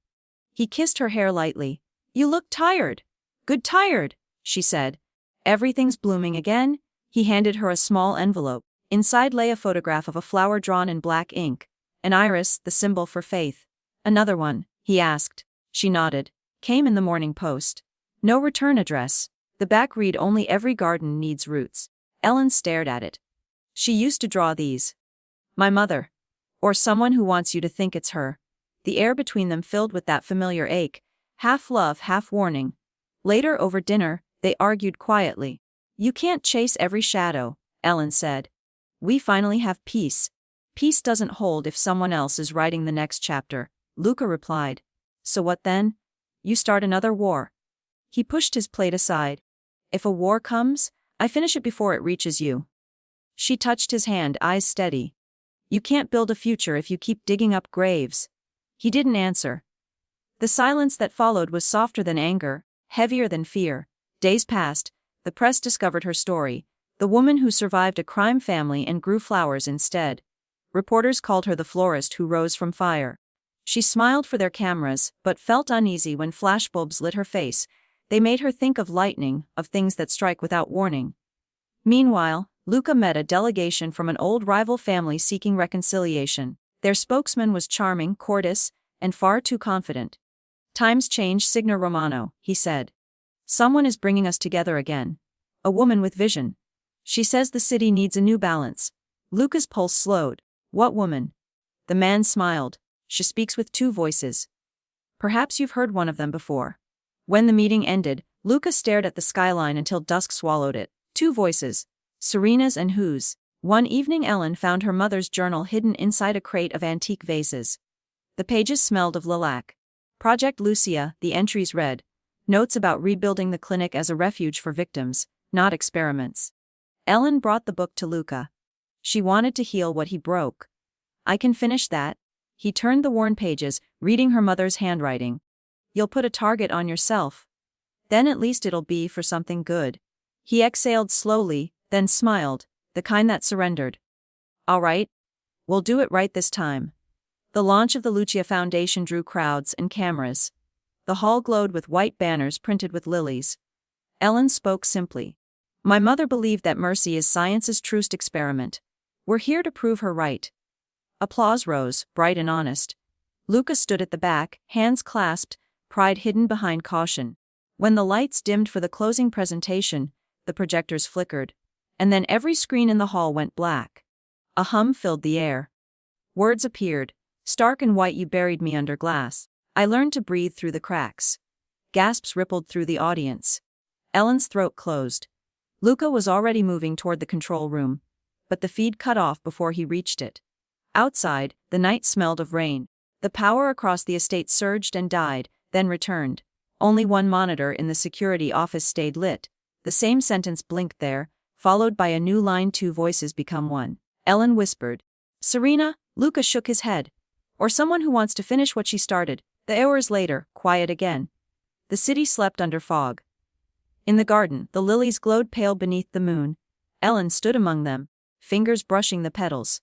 He kissed her hair lightly. "You look tired." "Good tired," she said. "Everything's blooming again." He handed her a small envelope. Inside lay a photograph of a flower drawn in black ink. An iris, the symbol for faith. "Another one?" he asked. She nodded. "Came in the Morning Post. No return address." The back read, "Only every garden needs roots." Ellen stared at it. "She used to draw these. My mother. Or someone who wants you to think it's her." The air between them filled with that familiar ache, half love, half warning. Later, over dinner, they argued quietly. "You can't chase every shadow," Ellen said. "We finally have peace." "Peace doesn't hold if someone else is writing the next chapter," Luca replied. "So what then? You start another war." He pushed his plate aside. "If a war comes, I finish it before it reaches you." She touched his hand, eyes steady. "You can't build a future if you keep digging up graves." He didn't answer. The silence that followed was softer than anger, heavier than fear. Days passed. The press discovered her story, the woman who survived a crime family and grew flowers instead. Reporters called her the florist who rose from fire. She smiled for their cameras, but felt uneasy when flashbulbs lit her face. They made her think of lightning, of things that strike without warning. Meanwhile, Luca met a delegation from an old rival family seeking reconciliation. Their spokesman was charming, courteous, and far too confident. "Times change, Signor Romano," he said. "Someone is bringing us together again. A woman with vision. She says the city needs a new balance." Luca's pulse slowed. "What woman?" The man smiled. "She speaks with two voices. Perhaps you've heard one of them before." When the meeting ended, Luca stared at the skyline until dusk swallowed it. Two voices. Serena's and whose? One evening Ellen found her mother's journal hidden inside a crate of antique vases. The pages smelled of lilac. Project Lucia, the entries read. Notes about rebuilding the clinic as a refuge for victims, not experiments. Ellen brought the book to Luca. She wanted to heal what he broke. "I can finish that." He turned the worn pages, reading her mother's handwriting. "You'll put a target on yourself. Then at least it'll be for something good." He exhaled slowly, then smiled, the kind that surrendered. "All right. We'll do it right this time." The launch of the Lucia Foundation drew crowds and cameras. The hall glowed with white banners printed with lilies. Ellen spoke simply. "My mother believed that mercy is science's truest experiment. We're here to prove her right." Applause rose, bright and honest. Luca stood at the back, hands clasped, pride hidden behind caution. When the lights dimmed for the closing presentation, the projectors flickered. And then every screen in the hall went black. A hum filled the air. Words appeared. "Stark and white, you buried me under glass. I learned to breathe through the cracks." Gasps rippled through the audience. Ellen's throat closed. Luca was already moving toward the control room. But the feed cut off before he reached it. Outside, the night smelled of rain. The power across the estate surged and died, then returned. Only one monitor in the security office stayed lit. The same sentence blinked there, followed by a new line, "Two voices become one." Ellen whispered. "Serena?" Luca shook his head. "Or someone who wants to finish what she started." The hours later, quiet again. The city slept under fog. In the garden, the lilies glowed pale beneath the moon. Ellen stood among them, fingers brushing the petals.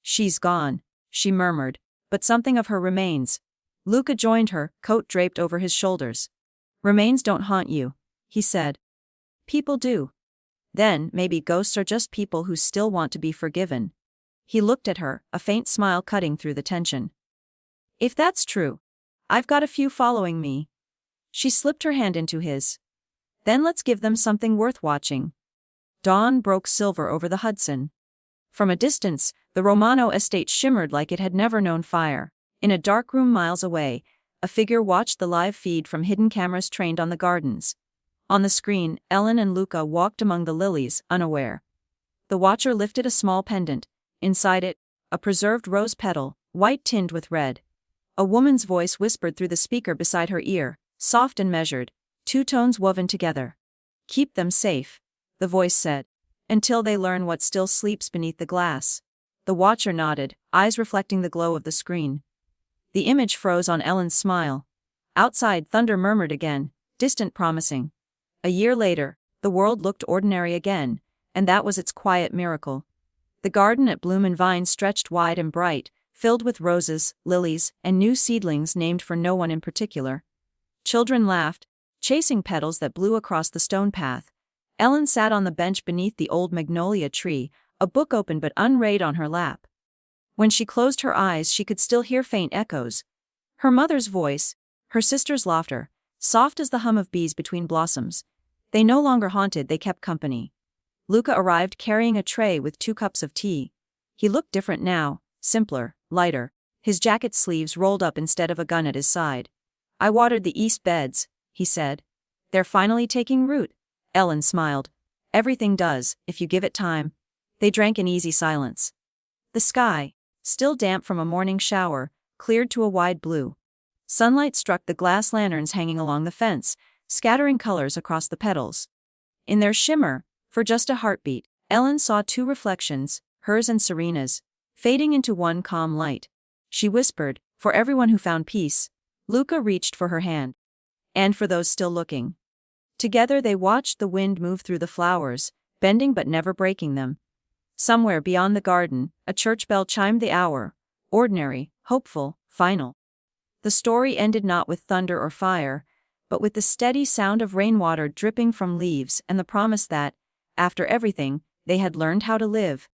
"She's gone," she murmured, "but something of her remains." Luca joined her, coat draped over his shoulders. "Remains don't haunt you," he said. "People do. Then, maybe ghosts are just people who still want to be forgiven." He looked at her, a faint smile cutting through the tension. "If that's true, I've got a few following me." She slipped her hand into his. "Then let's give them something worth watching." Dawn broke silver over the Hudson. From a distance, the Romano estate shimmered like it had never known fire. In a dark room miles away, a figure watched the live feed from hidden cameras trained on the gardens. On the screen, Ellen and Luca walked among the lilies, unaware. The watcher lifted a small pendant. Inside it, a preserved rose petal, white tinged with red. A woman's voice whispered through the speaker beside her ear, soft and measured, two tones woven together. "Keep them safe," the voice said. Until they learn what still sleeps beneath the glass. The watcher nodded, eyes reflecting the glow of the screen. The image froze on Ellen's smile. Outside, thunder murmured again, distant promising. A year later, the world looked ordinary again, and that was its quiet miracle. The garden at Bloom and Vine stretched wide and bright, filled with roses, lilies, and new seedlings named for no one in particular. Children laughed, chasing petals that blew across the stone path. Ellen sat on the bench beneath the old magnolia tree, a book open but unread on her lap. When she closed her eyes, she could still hear faint echoes. Her mother's voice, her sister's laughter, soft as the hum of bees between blossoms. They no longer haunted, they kept company. Luca arrived carrying a tray with 2 cups of tea. He looked different now, simpler, lighter, his jacket sleeves rolled up instead of a gun at his side. "I watered the east beds," he said. "They're finally taking root." Ellen smiled. "Everything does, if you give it time." They drank in easy silence. The sky, still damp from a morning shower, cleared to a wide blue. Sunlight struck the glass lanterns hanging along the fence, scattering colors across the petals. In their shimmer, for just a heartbeat, Ellen saw 2 reflections, hers and Serena's, fading into one calm light. She whispered, "For everyone who found peace." Luca reached for her hand. "And for those still looking." Together they watched the wind move through the flowers, bending but never breaking them. Somewhere beyond the garden, a church bell chimed the hour, ordinary, hopeful, final. The story ended not with thunder or fire, but with the steady sound of rainwater dripping from leaves and the promise that, after everything, they had learned how to live.